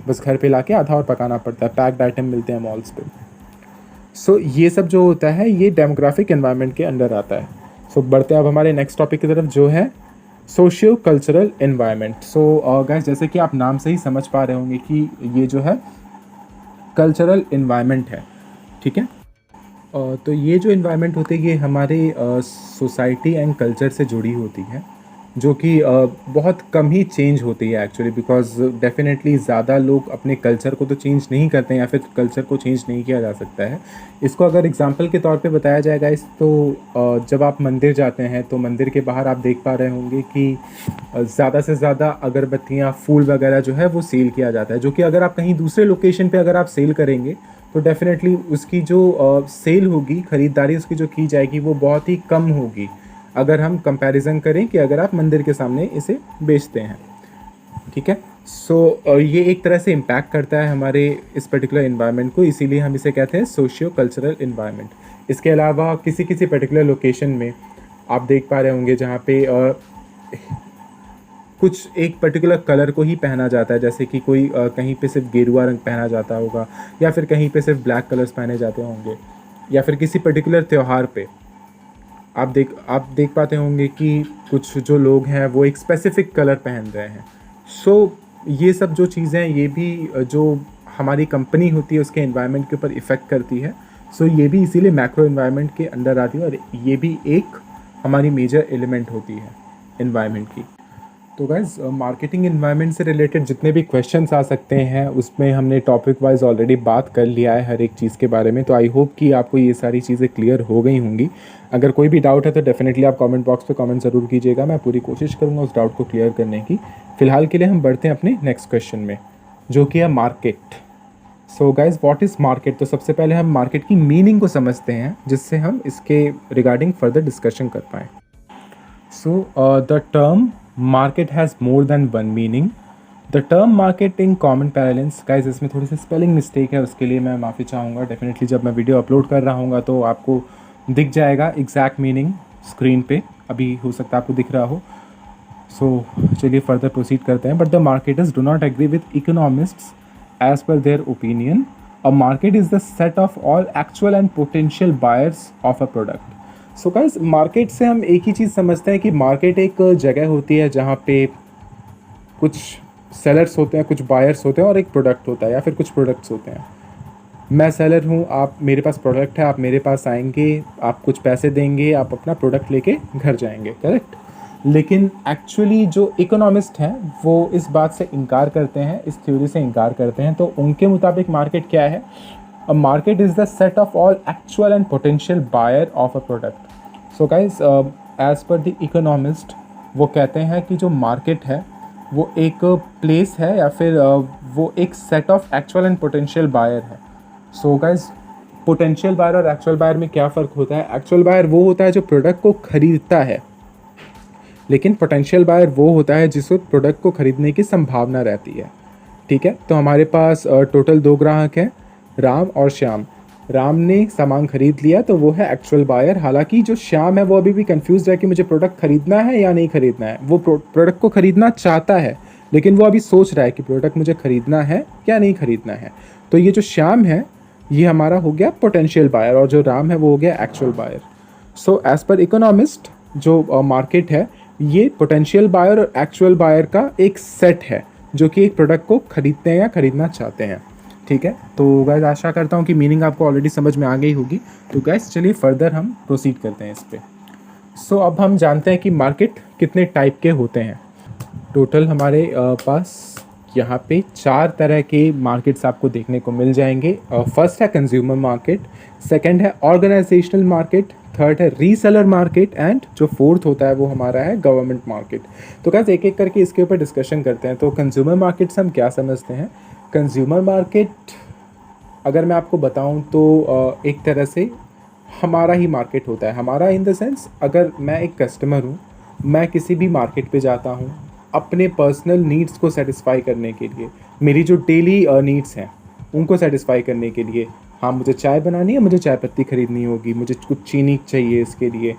बस घर पे लाके आधा और पकाना पड़ता है, पैक्ड आइटम मिलते हैं मॉल्स पे। सो ये सब जो होता है ये डेमोग्राफिक एनवायरनमेंट के अंडर आता है। सो बढ़ते हैं अब हमारे नेक्स्ट टॉपिक की तरफ जो है socio cultural environment. So guys जैसे कि आप नाम से ही समझ पा रहे होंगे कि ये जो है कल्चरल एनवायरनमेंट है, ठीक है। तो ये जो एनवायरनमेंट होती है ये हमारे सोसाइटी एंड कल्चर से जुड़ी होती है, जो कि बहुत कम ही चेंज होती है एक्चुअली, बिकॉज डेफिनेटली ज़्यादा लोग अपने कल्चर को तो चेंज नहीं करते हैं या फिर कल्चर को चेंज नहीं किया जा सकता है। इसको अगर एग्जांपल के तौर पे बताया जाएगा जब आप मंदिर जाते हैं तो मंदिर के बाहर आप देख पा रहे होंगे कि ज़्यादा से ज़्यादा अगरबत्तियाँ, फूल वगैरह जो है वो सेल किया जाता है, जो कि अगर आप कहीं दूसरे लोकेशन पे अगर आप सेल करेंगे तो डेफिनेटली उसकी जो सेल होगी, ख़रीदारी उसकी जो की जाएगी वो बहुत ही कम होगी अगर हम कंपैरिजन करें कि अगर आप मंदिर के सामने इसे बेचते हैं, ठीक है। सो ये एक तरह से इम्पैक्ट करता है हमारे इस पर्टिकुलर इन्वायरमेंट को, इसीलिए हम इसे कहते हैं सोशियो कल्चरल इन्वायरमेंट। इसके अलावा किसी किसी पर्टिकुलर लोकेशन में आप देख पा रहे होंगे जहाँ पे कुछ एक पर्टिकुलर कलर को ही पहना जाता है, जैसे कि कोई कहीं पे सिर्फ गेरुआ रंग पहना जाता होगा या फिर कहीं पे सिर्फ ब्लैक कलर्स पहने जाते होंगे, या फिर किसी पर्टिकुलर त्यौहार पे आप देख पाते होंगे कि कुछ जो लोग हैं वो एक स्पेसिफिक कलर पहन रहे हैं। सो ये सब जो चीज़ें ये भी जो हमारी कंपनी होती है उसके एनवायरनमेंट के ऊपर इफ़ेक्ट करती है। सो ये भी इसीलिए मैक्रो एनवायरनमेंट के अंडर आती है और ये भी एक हमारी मेजर एलिमेंट होती है एनवायरनमेंट की। तो गाइज मार्केटिंग एनवायरनमेंट से रिलेटेड जितने भी क्वेश्चंस आ सकते हैं उसमें हमने टॉपिक वाइज ऑलरेडी बात कर लिया है हर एक चीज़ के बारे में। तो आई होप कि आपको ये सारी चीज़ें क्लियर हो गई होंगी। अगर कोई भी डाउट है तो डेफिनेटली आप कमेंट बॉक्स पे कमेंट ज़रूर कीजिएगा, मैं पूरी कोशिश करूँगा उस डाउट को क्लियर करने की। फ़िलहाल के लिए हम बढ़ते हैं अपने नेक्स्ट क्वेश्चन में, जो कि है market. So guys what is market? तो सबसे पहले हम मार्केट की मीनिंग को समझते हैं जिससे हम इसके रिगार्डिंग फर्दर डिस्कशन कर पाएँ। So the term market has more than one meaning. The term market in common parlance, guys इसमें थोड़ी सी स्पेलिंग मिस्टेक है, उसके लिए मैं माफ़ी चाहूँगा। डेफिनेटली जब मैं वीडियो अपलोड कर रहा हूँगा तो आपको दिख जाएगा एग्जैक्ट मीनिंग स्क्रीन पे, अभी हो सकता है आपको दिख रहा हो। सो चलिए फर्दर प्रोसीड करते हैं। But the marketers do not agree with economists as per their opinion a market is the set of all actual and potential buyers of a product. So guys market से हम एक ही चीज़ समझते हैं कि market एक जगह होती है जहाँ पे कुछ सेलर्स होते हैं, कुछ बायर्स होते हैं और एक प्रोडक्ट होता है या फिर कुछ प्रोडक्ट्स होते हैं। मैं सेलर हूँ, आप मेरे पास प्रोडक्ट है, आप मेरे पास आएंगे, आप कुछ पैसे देंगे, आप अपना प्रोडक्ट लेके घर जाएंगे, करेक्ट। लेकिन एक्चुअली जो इकोनॉमिस्ट हैं वो इस बात से इनकार करते हैं, इस थ्योरी से इनकार करते हैं। तो उनके मुताबिक मार्केट क्या है? A market is the set of all actual and potential buyer of a product. So guys, as per the economist, वो कहते हैं कि जो मार्केट है वो एक प्लेस है या फिर वो एक set of actual and potential buyer है। सो गाइज पोटेंशियल बायर और एक्चुअल बायर में क्या फ़र्क होता है? एक्चुअल बायर वो होता है जो प्रोडक्ट को ख़रीदता है, लेकिन पोटेंशियल बायर वो होता है जिसको प्रोडक्ट को ख़रीदने की संभावना रहती है, ठीक है। तो हमारे पास टोटल 2 ग्राहक हैं, राम और श्याम। राम ने सामान खरीद लिया तो वो है एक्चुअल बायर, हालांकि जो श्याम है वो अभी भी कंफ्यूज है कि मुझे प्रोडक्ट खरीदना है या नहीं खरीदना है। वो प्रोडक्ट को खरीदना चाहता है लेकिन वो अभी सोच रहा है कि प्रोडक्ट मुझे खरीदना है या नहीं खरीदना है। तो ये जो श्याम है ये हमारा हो गया पोटेंशियल बायर और जो राम है वो हो गया actual buyer. So as per economist जो मार्केट है ये पोटेंशियल बायर और एक्चुअल बायर का एक सेट है जो कि एक प्रोडक्ट को खरीदते हैं या खरीदना चाहते हैं, ठीक है। तो गाइस आशा करता हूँ कि मीनिंग आपको ऑलरेडी समझ में आ गई होगी। तो गाइस चलिए फर्दर हम प्रोसीड करते हैं इस पे। सो अब हम जानते हैं कि मार्केट कितने टाइप के होते हैं। टोटल हमारे पास यहाँ पे 4 तरह के मार्केट्स आपको देखने को मिल जाएंगे। फर्स्ट है कंज्यूमर मार्केट, सेकंड है ऑर्गेनाइजेशनल मार्केट, थर्ड है रीसेलर मार्केट एंड जो फोर्थ होता है वो हमारा है गवर्नमेंट मार्केट। तो गाइस एक एक करके इसके ऊपर डिस्कशन करते हैं। तो कंज्यूमर मार्केट से हम क्या समझते हैं? कंज्यूमर मार्केट अगर मैं आपको बताऊं तो एक तरह से हमारा ही मार्केट होता है। हमारा इन द सेंस अगर मैं एक कस्टमर हूं, मैं किसी भी मार्केट पे जाता हूं अपने पर्सनल नीड्स को सेटिस्फाई करने के लिए, मेरी जो डेली नीड्स हैं उनको सेटिस्फाई करने के लिए। हाँ, मुझे चाय बनानी है, मुझे चाय पत्ती ख़रीदनी होगी, मुझे कुछ चीनी चाहिए इसके लिए,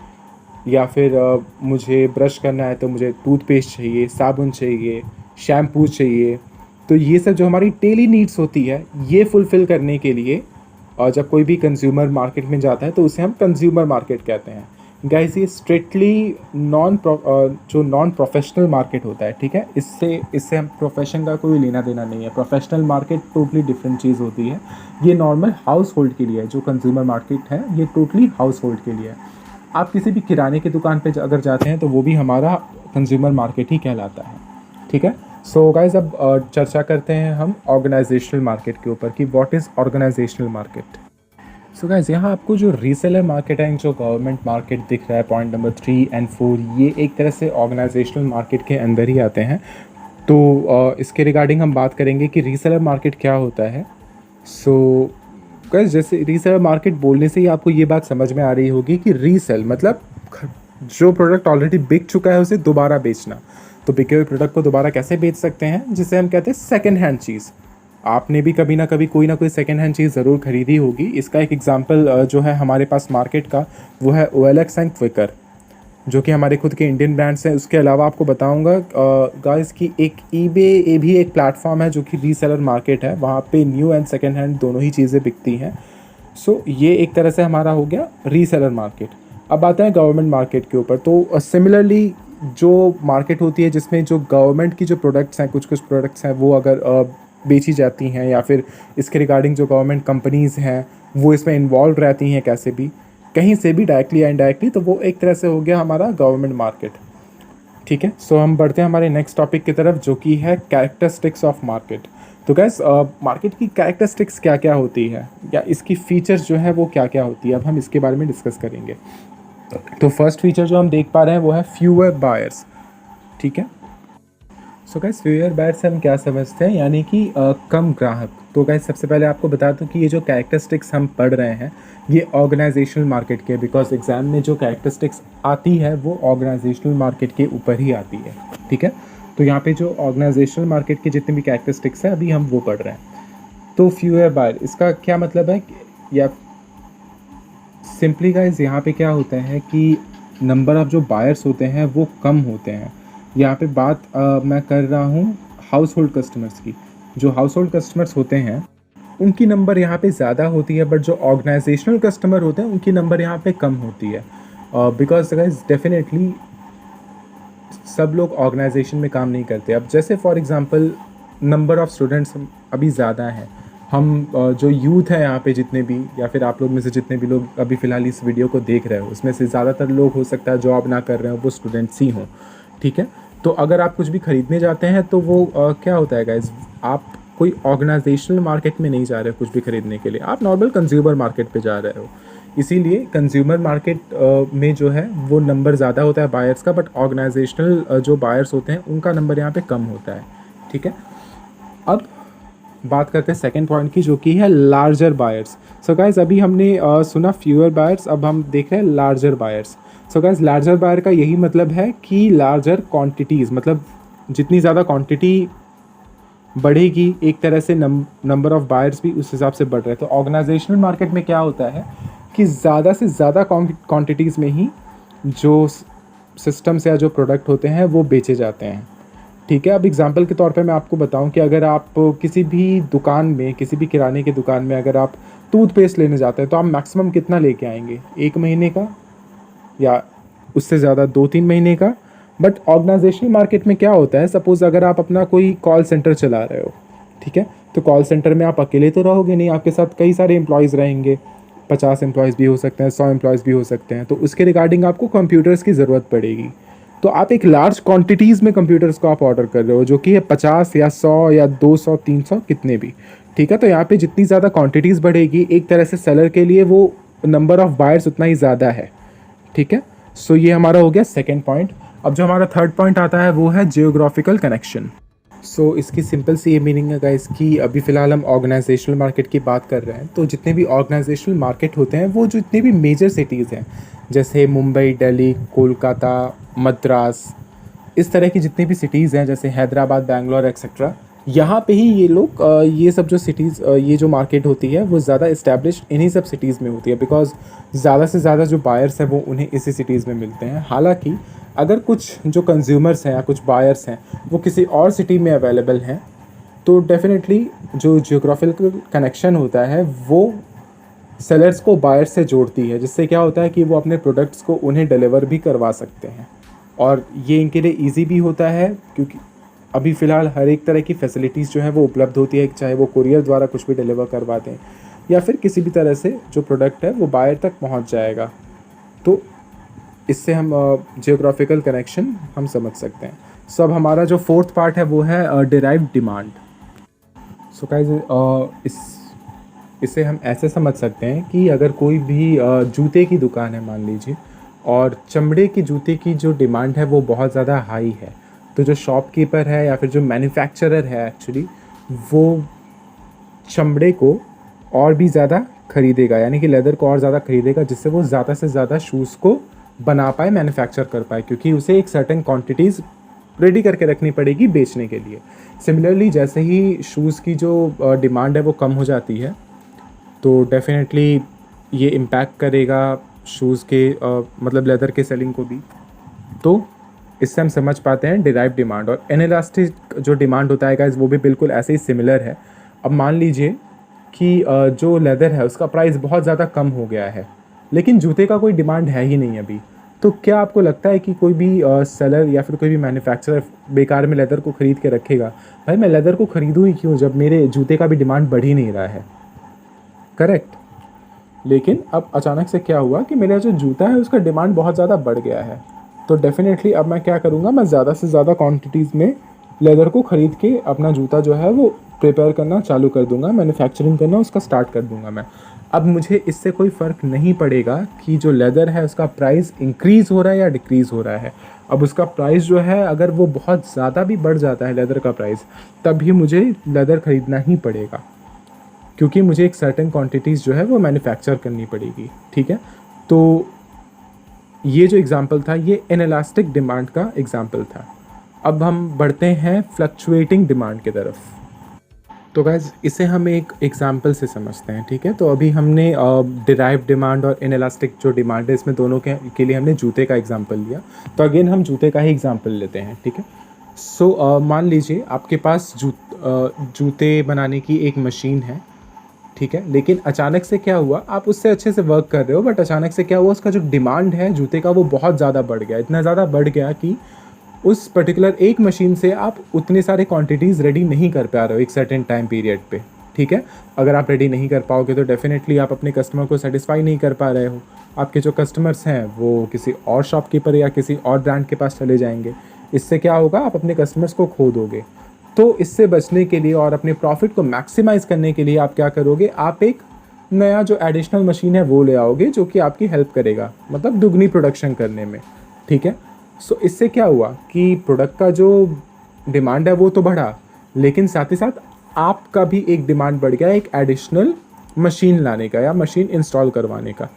या फिर मुझे ब्रश करना है तो मुझे टूथपेस्ट चाहिए, साबुन चाहिए, शैम्पू चाहिए। तो ये सब जो हमारी डेली नीड्स होती है ये फुलफ़िल करने के लिए और जब कोई भी कंज्यूमर मार्केट में जाता है तो उसे हम कंज्यूमर मार्केट कहते हैं। गाइस ये स्ट्रिक्टली जो नॉन प्रोफेशनल मार्केट होता है, ठीक है, इससे हम प्रोफेशन का कोई लेना देना नहीं है। प्रोफेशनल मार्केट टोटली डिफरेंट चीज़ होती है। ये नॉर्मल हाउस होल्ड के लिए है। जो कंज्यूमर मार्केट है ये टोटली हाउस होल्ड के लिए है। आप किसी भी किराने की दुकान पे अगर जाते हैं तो वो भी हमारा कंज्यूमर मार्केट ही कहलाता है, ठीक है। सो गाइस अब चर्चा करते हैं हम ऑर्गेनाइजेशनल मार्केट के ऊपर कि what is organisational market. So guys यहाँ आपको जो रीसेलर मार्केट है, जो गवर्नमेंट मार्केट दिख रहा है, पॉइंट नंबर 3 और 4, ये एक तरह से ऑर्गेनाइजेशनल मार्केट के अंदर ही आते हैं। तो इसके रिगार्डिंग हम बात करेंगे कि रीसेलर मार्केट क्या होता है। सो गाइस जैसे रीसेलर मार्केट बोलने से ही आपको ये बात समझ में आ रही होगी कि रीसेल मतलब जो प्रोडक्ट ऑलरेडी बिक चुका है उसे दोबारा बेचना। तो बिके हुए प्रोडक्ट को दोबारा कैसे बेच सकते हैं, जिसे हम कहते हैं सेकेंड हैंड चीज़। आपने भी कभी ना कभी कोई ना कोई सेकेंड हैंड चीज़ ज़रूर खरीदी होगी। इसका एक एग्जांपल जो है हमारे पास मार्केट का, वो है OLX एंड क्विकर, जो कि हमारे खुद के इंडियन ब्रांड्स हैं। उसके अलावा आपको बताऊंगा गाइस कि एक eBay भी एक प्लेटफॉर्म है जो कि रीसेलर मार्केट है। वहाँ पे न्यू एंड सेकेंड हैंड दोनों ही चीज़ें बिकती हैं। सो ये एक तरह से हमारा हो गया रीसेलर मार्केट। अब आते हैं गवर्नमेंट मार्केट के ऊपर। तो सिमिलरली जो मार्केट होती है जिसमें जो गवर्नमेंट की जो प्रोडक्ट्स हैं, कुछ प्रोडक्ट्स हैं वो अगर बेची जाती हैं, या फिर इसके रिगार्डिंग जो गवर्नमेंट कंपनीज़ हैं वो इसमें इन्वॉल्व रहती हैं कैसे भी, कहीं से भी डायरेक्टली या इनडायरेक्टली, तो वो एक तरह से हो गया हमारा गवर्नमेंट मार्केट, ठीक है। सो हम बढ़ते हैं हमारे नेक्स्ट टॉपिक की तरफ, जो कि है कैरेक्टरिस्टिक्स ऑफ मार्केट। तो गैस मार्केट की कैरेक्टरिस्टिक्स क्या क्या होती है, या इसकी फीचर्स जो है वो क्या क्या होती है, अब हम इसके बारे में डिस्कस करेंगे। तो फर्स्ट फीचर जो हम देख पा रहे हैं वो है फ्यूअर बायर्स, ठीक है। सो गाइस फ्यूअर बायर्स से हम क्या समझते हैं, यानी कि कम ग्राहक। तो गाइस सबसे पहले आपको बता दूं कि ये जो कैरेक्टरिस्टिक्स हम पढ़ रहे हैं ये ऑर्गेनाइजेशनल मार्केट के, बिकॉज एग्जाम में जो कैरेक्टरिस्टिक्स आती है वो ऑर्गेनाइजेशनल मार्केट के ऊपर ही आती है, ठीक है। तो यहाँ पे जो ऑर्गेनाइजेशनल मार्केट के जितने भी कैरेक्टरिस्टिक्स हैं अभी हम वो पढ़ रहे हैं। तो फ्यूअर बायर इसका क्या मतलब है, या सिंपली गाइस यहाँ पे क्या होता है कि नंबर ऑफ जो बायर्स होते हैं वो कम होते हैं। यहाँ पे बात मैं कर रहा हूँ हाउस होल्ड कस्टमर्स की। जो हाउस होल्ड कस्टमर्स होते हैं उनकी नंबर यहाँ पे ज़्यादा होती है, बट जो ऑर्गेनाइजेशनल कस्टमर होते हैं उनकी नंबर यहाँ पे कम होती है। बिकॉज गाइस डेफिनेटली सब लोग ऑर्गेनाइजेशन में काम नहीं करते। अब जैसे for example number of students अभी ज़्यादा हैं, हम जो यूथ है यहाँ पे जितने भी, या फिर आप लोग में से जितने भी लोग अभी फ़िलहाल इस वीडियो को देख रहे हो, उसमें से ज़्यादातर लोग हो सकता है जॉब ना कर रहे हो, वो स्टूडेंट्स ही हों, ठीक है। तो अगर आप कुछ भी ख़रीदने जाते हैं तो वो क्या होता है गाइस, आप कोई ऑर्गेनाइजेशनल मार्केट में नहीं जा रहे हो कुछ भी ख़रीदने के लिए, आप नॉर्मल कंज्यूमर मार्केट पे जा रहे हो। इसीलिए कंज्यूमर मार्केट में जो है वो नंबर ज़्यादा होता है बायर्स का, बट ऑर्गेनाइजेशनल जो बायर्स होते हैं उनका नंबर यहाँ पे कम होता है, ठीक है। अब बात करते हैं सेकंड पॉइंट की, जो कि है लार्जर बायर्स। सो गाइस अभी हमने सुना फ्यूअर बायर्स, अब हम देख रहे हैं larger buyers. So guys larger buyer का यही मतलब है कि लार्जर क्वांटिटीज़, मतलब जितनी ज़्यादा क्वांटिटी बढ़ेगी एक तरह से नंबर ऑफ़ बायर्स भी उस हिसाब से बढ़ रहे हैं। तो ऑर्गेनाइजेशनल मार्केट में क्या होता है कि ज़्यादा से ज़्यादा क्वांटिटीज़ में ही जो सिस्टम्स या जो प्रोडक्ट होते हैं वो बेचे जाते हैं, ठीक है। अब एग्जांपल के तौर पे मैं आपको बताऊं कि अगर आप किसी भी दुकान में, किसी भी किराने की दुकान में अगर आप टूथपेस्ट लेने जाते हैं तो आप मैक्सिमम कितना लेके आएंगे, 1 महीने का या उससे ज़्यादा 2-3 महीने का। बट ऑर्गेनाइजेशनल मार्केट में क्या होता है, सपोज़ अगर आप अपना कोई कॉल सेंटर चला रहे हो, ठीक है, तो कॉल सेंटर में आप अकेले तो रहोगे नहीं, आपके साथ कई सारे एम्प्लॉयज़ रहेंगे, 50 एम्प्लॉयज़ भी हो सकते हैं, 100 एम्प्लॉयज़ भी हो सकते हैं। तो उसके रिगार्डिंग आपको कंप्यूटर्स की ज़रूरत पड़ेगी। तो आप एक लार्ज क्वांटिटीज़ में कंप्यूटर्स को आप ऑर्डर कर रहे हो, जो कि है 50 या 100 या 200 300 कितने भी, ठीक है। तो यहाँ पे जितनी ज़्यादा क्वांटिटीज़ बढ़ेगी एक तरह से सेलर के लिए वो नंबर ऑफ़ बायर्स उतना ही ज़्यादा है, ठीक है। सो ये हमारा हो गया सेकेंड पॉइंट। अब जो हमारा थर्ड पॉइंट आता है वो है जियोग्राफिकल कनेक्शन। सो इसकी सिंपल सी ये मीनिंग है गाइस कि अभी फ़िलहाल हम ऑर्गेनाइजेशनल मार्केट की बात कर रहे हैं, तो जितने भी ऑर्गेनाइजेशनल मार्केट होते हैं वो जितने भी मेजर सिटीज़ हैं, जैसे मुंबई, दिल्ली, कोलकाता, मद्रास, इस तरह की जितनी भी सिटीज़ हैं, जैसे हैदराबाद, बैंगलोर एक्सेट्रा, यहाँ पे ही ये लोग ये सब जो सिटीज़, ये जो मार्केट होती है वो ज़्यादा इस्टेब्लिश इन्हीं सब सिटीज़ में होती है, बिकॉज ज़्यादा से ज़्यादा जो बायर्स हैं वो उन्हें इसी सिटीज़ में मिलते हैं। हालांकि अगर कुछ जो कंज्यूमर्स हैं या कुछ बायर्स हैं वो किसी और सिटी में अवेलेबल हैं, तो डेफिनेटली जो जियोग्राफिकल कनेक्शन होता है वो सेलर्स को बायर से जोड़ती है, जिससे क्या होता है कि वो अपने प्रोडक्ट्स को उन्हें डिलीवर भी करवा सकते हैं। और ये इनके लिए ईजी भी होता है क्योंकि अभी फ़िलहाल हर एक तरह की फैसिलिटीज़ जो है वो उपलब्ध होती है, चाहे वो कुरियर द्वारा कुछ भी डिलीवर करवा दें या फिर किसी भी तरह से जो प्रोडक्ट है वो बायर तक पहुंच जाएगा। तो इससे हम जियोग्राफिकल कनेक्शन हम समझ सकते हैं। सो अब हमारा जो फोर्थ पार्ट है वो है डिराइव्ड डिमांड। सो गाइस इसे हम ऐसे समझ सकते हैं कि अगर कोई भी जूते की दुकान है मान लीजिए, और चमड़े के जूते की जो डिमांड है वो बहुत ज़्यादा हाई है, तो जो शॉपकीपर है या फिर जो मैन्युफैक्चरर है एक्चुअली वो चमड़े को और भी ज़्यादा खरीदेगा, यानी कि लेदर को और ज़्यादा खरीदेगा, जिससे वो ज़्यादा से ज़्यादा शूज़ को बना पाए, मैन्युफैक्चर कर पाए, क्योंकि उसे एक सर्टेन क्वांटिटीज़ रेडी करके रखनी पड़ेगी बेचने के लिए। सिमिलरली जैसे ही शूज़ की जो डिमांड है वो कम हो जाती है, तो डेफिनेटली ये इम्पैक्ट करेगा शूज़ के मतलब लेदर के सेलिंग को भी। तो इससे हम समझ पाते हैं डिराइव डिमांड। और इनइलास्टिक जो डिमांड होता है गाइस वो भी बिल्कुल ऐसे ही सिमिलर है। अब मान लीजिए कि जो लेदर है उसका प्राइस बहुत ज़्यादा कम हो गया है, लेकिन जूते का कोई डिमांड है ही नहीं अभी, तो क्या आपको लगता है कि कोई भी सेलर या फिर कोई भी मैन्युफैक्चरर बेकार में लेदर को ख़रीद के रखेगा? भाई मैं लेदर को ख़रीदूँ ही क्यों जब मेरे जूते का भी डिमांड बढ़ ही नहीं रहा है, करेक्ट। लेकिन अब अचानक से क्या हुआ कि मेरा जो जूता है उसका डिमांड बहुत ज़्यादा बढ़ गया है, तो डेफिनेटली अब मैं क्या करूँगा, मैं ज़्यादा से ज़्यादा क्वांटिटीज़ में लेदर को ख़रीद के अपना जूता जो है वो प्रिपेयर करना चालू कर दूँगा, मैन्युफैक्चरिंग करना उसका स्टार्ट कर दूँगा मैं। अब मुझे इससे कोई फ़र्क नहीं पड़ेगा कि जो लेदर है उसका प्राइस इंक्रीज़ हो रहा है या डिक्रीज़ हो रहा है। अब उसका प्राइस जो है अगर वो बहुत ज़्यादा भी बढ़ जाता है लेदर का प्राइस, तब भी मुझे लेदर ख़रीदना ही पड़ेगा, क्योंकि मुझे एक सर्टेन क्वांटिटीज़ जो है वो मैन्युफैक्चर करनी पड़ेगी, ठीक है। तो ये जो एग्ज़ाम्पल था ये इनइलास्टिक डिमांड का एग्ज़ाम्पल था। अब हम बढ़ते हैं फ्लक्चुएटिंग डिमांड की तरफ। तो गाइज इसे हम एक एग्ज़ाम्पल से समझते हैं, ठीक है। तो अभी हमने डिराइव डिमांड और इनइलास्टिक जो डिमांड है इसमें दोनों के लिए हमने जूते का एग्ज़ाम्पल लिया, तो अगेन हम जूते का ही एग्ज़ाम्पल लेते हैं, ठीक है। सो मान लीजिए आपके पास जूते बनाने की एक मशीन है, ठीक है, लेकिन अचानक से क्या हुआ, आप उससे अच्छे से वर्क कर रहे हो, बट अचानक से क्या हुआ, उसका जो डिमांड है जूते का वो बहुत ज़्यादा बढ़ गया, इतना ज़्यादा बढ़ गया कि उस पर्टिकुलर एक मशीन से आप उतने सारे क्वांटिटीज़ रेडी नहीं कर पा रहे हो एक सर्टेन टाइम पीरियड पे, ठीक है। अगर आप रेडी नहीं कर पाओगे तो डेफिनेटली आप अपने कस्टमर को सेटिस्फाई नहीं कर पा रहे हो। आपके जो कस्टमर्स हैं वो किसी और शॉपकीपर या किसी और ब्रांड के पास चले जाएंगे। इससे क्या होगा, आप अपने कस्टमर्स को खो दोगे। तो इससे बचने के लिए और अपने प्रॉफिट को मैक्सिमाइज़ करने के लिए आप क्या करोगे, आप एक नया जो एडिशनल मशीन है वो ले आओगे जो कि आपकी हेल्प करेगा, मतलब दुगनी प्रोडक्शन करने में, ठीक है। सो इससे क्या हुआ कि प्रोडक्ट का जो डिमांड है वो तो बढ़ा, लेकिन साथ ही साथ आपका भी एक डिमांड बढ़ गया एक एडिशनल मशीन लाने का या मशीन इंस्टॉल करवाने का।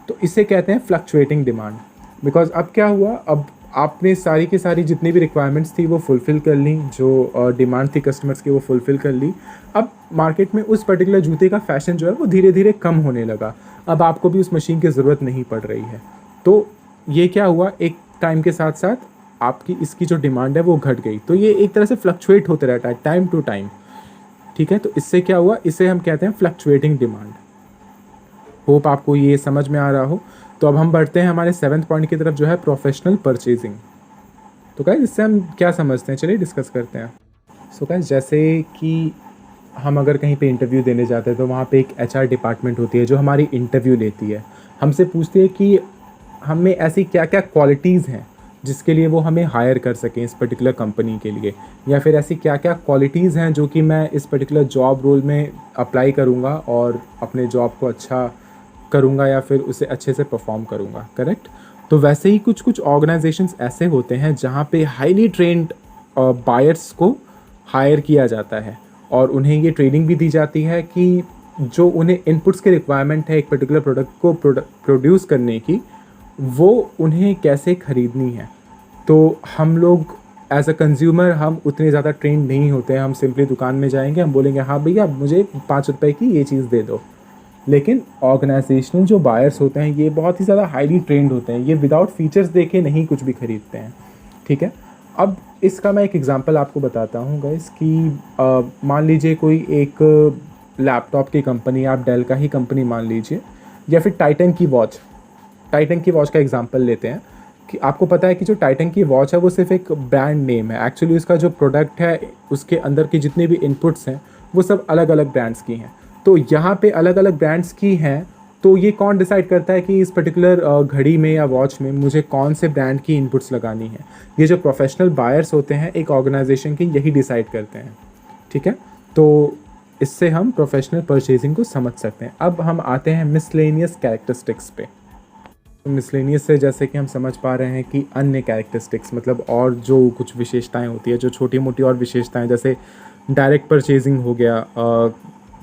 तो इसे कहते हैं फ्लक्चुएटिंग डिमांड। बिकॉज अब क्या हुआ, अब आपने सारी की सारी जितनी भी रिक्वायरमेंट्स थी वो फुलफ़िल कर ली, जो डिमांड थी कस्टमर्स की वो फुलफ़िल कर ली। अब मार्केट में उस पर्टिकुलर जूते का फैशन जो है वो धीरे धीरे कम होने लगा, अब आपको भी उस मशीन की ज़रूरत नहीं पड़ रही है। तो ये क्या हुआ, एक टाइम के साथ साथ आपकी इसकी जो डिमांड है वो घट गई। तो ये एक तरह से फ्लक्चुएट होते रहता है टाइम टू टाइम, ठीक है। तो इससे क्या हुआ, इसे हम कहते हैं फ्लक्चुएटिंग डिमांड। होप आपको ये समझ में आ रहा हो। तो अब हम बढ़ते हैं हमारे 7th पॉइंट की तरफ जो है प्रोफेशनल परचेजिंग। तो गाइस इससे हम क्या समझते हैं, चलिए डिस्कस करते हैं। सो गाइस जैसे कि हम अगर कहीं पे इंटरव्यू देने जाते हैं तो वहाँ पे एक HR डिपार्टमेंट होती है जो हमारी इंटरव्यू लेती है, हमसे पूछती है कि हमें ऐसी क्या क्या क्वालिटीज़ हैं जिसके लिए वो हमें हायर कर सकें इस पर्टिकुलर कंपनी के लिए, या फिर ऐसी क्या क्या क्वालिटीज़ हैं जो कि मैं इस पर्टिकुलर जॉब रोल में अप्लाई करूँगा और अपने जॉब को अच्छा करूँगा या फिर उसे अच्छे से परफॉर्म करूँगा, करेक्ट। तो वैसे ही कुछ कुछ ऑर्गेनाइजेशंस ऐसे होते हैं जहाँ पे हाईली ट्रेंड बायर्स को हायर किया जाता है और उन्हें ये ट्रेनिंग भी दी जाती है कि जो उन्हें इनपुट्स की रिक्वायरमेंट है एक पर्टिकुलर प्रोडक्ट को प्रोड्यूस करने की, वो उन्हें कैसे ख़रीदनी है। तो हम लोग एज अ कंज्यूमर हम उतने ज़्यादा ट्रेंड नहीं होते हैं, हम सिंपली दुकान में जाएंगे, हम बोलेंगे हाँ भैया मुझे 5 रुपए की ये चीज़ दे दो। लेकिन ऑर्गेनाइजेशनल जो बायर्स होते हैं ये बहुत ही ज़्यादा हाईली ट्रेंड होते हैं, ये विदाउट फीचर्स देखे नहीं कुछ भी ख़रीदते हैं, ठीक है। अब इसका मैं एक एग्जांपल आपको बताता हूँ गाइस कि मान लीजिए कोई एक लैपटॉप की कंपनी, आप डेल का ही कंपनी मान लीजिए, या फिर टाइटन की वॉच, टाइटन की वॉच का एग्जांपल लेते हैं कि आपको पता है कि जो टाइटन की वॉच है वो सिर्फ एक ब्रांड नेम है, एक्चुअली उसका जो प्रोडक्ट है उसके अंदर की जितने भी इनपुट्स हैं वो सब अलग अलग ब्रांड्स की हैं। तो यहाँ पे अलग अलग ब्रांड्स की हैं, तो ये कौन डिसाइड करता है कि इस पर्टिकुलर घड़ी में या वॉच में मुझे कौन से ब्रांड की इनपुट्स लगानी है? ये जो प्रोफेशनल बायर्स होते हैं एक ऑर्गेनाइजेशन के, यही डिसाइड करते हैं। ठीक है, तो इससे हम प्रोफेशनल परचेजिंग को समझ सकते हैं। अब हम आते हैं मिसलेनियस कैरेक्टरिस्टिक्स पे। तो मिसलेनियस से जैसे कि हम समझ पा रहे हैं कि अन्य कैरेक्टरिस्टिक्स मतलब और जो कुछ विशेषताएं होती है, जो छोटी मोटी और विशेषताएं, जैसे डायरेक्ट परचेजिंग हो गया।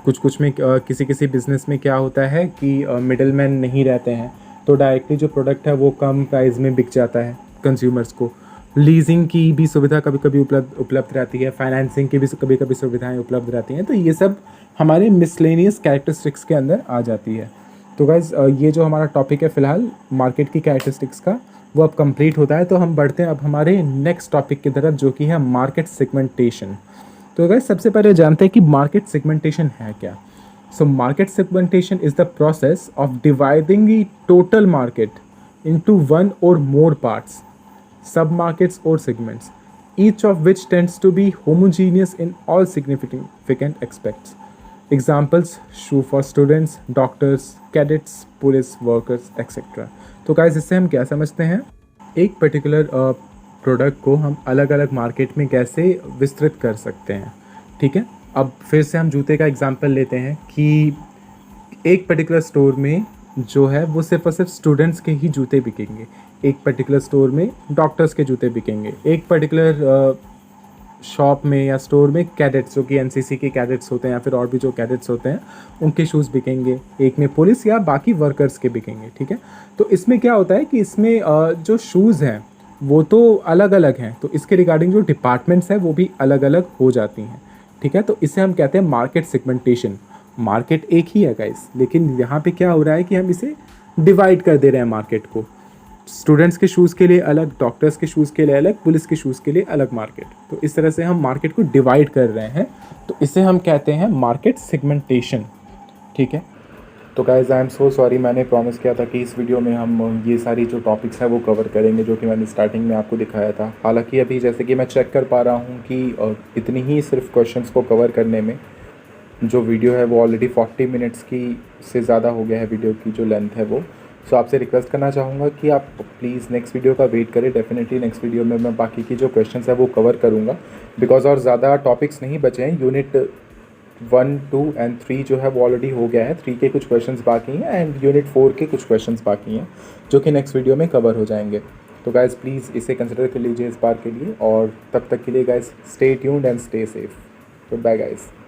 कुछ कुछ में किसी किसी बिज़नेस में क्या होता है कि मिडल मैन नहीं रहते हैं, तो डायरेक्टली जो प्रोडक्ट है वो कम प्राइस में बिक जाता है कंज्यूमर्स को। लीजिंग की भी सुविधा कभी कभी उपलब्ध रहती है, फाइनेंसिंग की भी कभी कभी सुविधाएं उपलब्ध रहती हैं। तो ये सब हमारे मिसलेनियस कैरेक्टरिस्टिक्स के अंदर आ जाती है। तो गाइज़ ये जो हमारा टॉपिक है फ़िलहाल मार्केट की कैरेक्टरिस्टिक्स का, वो अब कंप्लीट होता है। तो हम बढ़ते हैं अब हमारे नेक्स्ट टॉपिक की तरफ, जो कि है मार्केट सेगमेंटेशन। तो गाइस सबसे पहले जानते हैं कि मार्केट सेगमेंटेशन है क्या। So market segmentation is the process of dividing the total market into one और मोर पार्ट्स, सब मार्केट्स और segments, each of which tends to be homogeneous in all significant aspects. Examples: shoe for students, doctors, cadets, police workers, etc. तो guys इससे हम क्या समझते हैं, एक पर्टिकुलर प्रोडक्ट को हम अलग अलग मार्केट में कैसे विस्तृत कर सकते हैं। ठीक है, अब फिर से हम जूते का एग्जांपल लेते हैं कि एक पर्टिकुलर स्टोर में जो है वो सिर्फ और सिर्फ स्टूडेंट्स के ही जूते बिकेंगे, एक पर्टिकुलर स्टोर में डॉक्टर्स के जूते बिकेंगे, एक पर्टिकुलर शॉप में या स्टोर में कैडेट्स, जो कि एनसीसी के कैडेट्स होते हैं या फिर और भी जो कैडेट्स होते हैं उनके शूज़ बिकेंगे, एक में पुलिस या बाकी वर्कर्स के बिकेंगे। ठीक है, तो इसमें क्या होता है कि इसमें जो शूज़ हैं वो तो अलग अलग हैं, तो इसके रिगार्डिंग जो डिपार्टमेंट्स हैं वो भी अलग अलग हो जाती हैं। ठीक है, तो इसे हम कहते हैं मार्केट सेगमेंटेशन। मार्केट एक ही है गाइस, लेकिन यहाँ पे क्या हो रहा है कि हम इसे डिवाइड कर दे रहे हैं मार्केट को। स्टूडेंट्स के शूज़ के लिए अलग, डॉक्टर्स के शूज़ के लिए अलग, पुलिस के शूज़ के लिए अलग मार्केट। तो इस तरह से हम मार्केट को डिवाइड कर रहे हैं, तो इसे हम कहते हैं मार्केट सेगमेंटेशन। ठीक है, तो guys I am so sorry, मैंने प्रॉमिस किया था कि इस वीडियो में हम ये सारी जो टॉपिक्स हैं वो कवर करेंगे, जो कि मैंने स्टार्टिंग में आपको दिखाया था। हालांकि अभी जैसे कि मैं चेक कर पा रहा हूँ कि इतनी ही सिर्फ क्वेश्चंस को कवर करने में जो वीडियो है वो ऑलरेडी 40 मिनट्स की से ज़्यादा हो गया है, वीडियो की जो लेंथ है वो। सो आपसे रिक्वेस्ट करना चाहूँगा कि आप प्लीज़ नेक्स्ट वीडियो का वेट करें। डेफिनेटली नेक्स्ट वीडियो में मैं बाकी की जो क्वेश्चंस है वो कवर करूँगा, बिकॉज और ज़्यादा टॉपिक्स नहीं बचे हैं। यूनिट 1, 2 एंड 3 जो है वो ऑलरेडी हो गया है, 3 के कुछ क्वेश्चंस बाकी हैं एंड यूनिट 4 के कुछ क्वेश्चंस बाकी हैं, जो कि नेक्स्ट वीडियो में कवर हो जाएंगे। तो गाइज़ प्लीज़ इसे कंसिडर कर लीजिए इस बार के लिए, और तब तक के लिए guys stay tuned and stay safe. Good bye guys.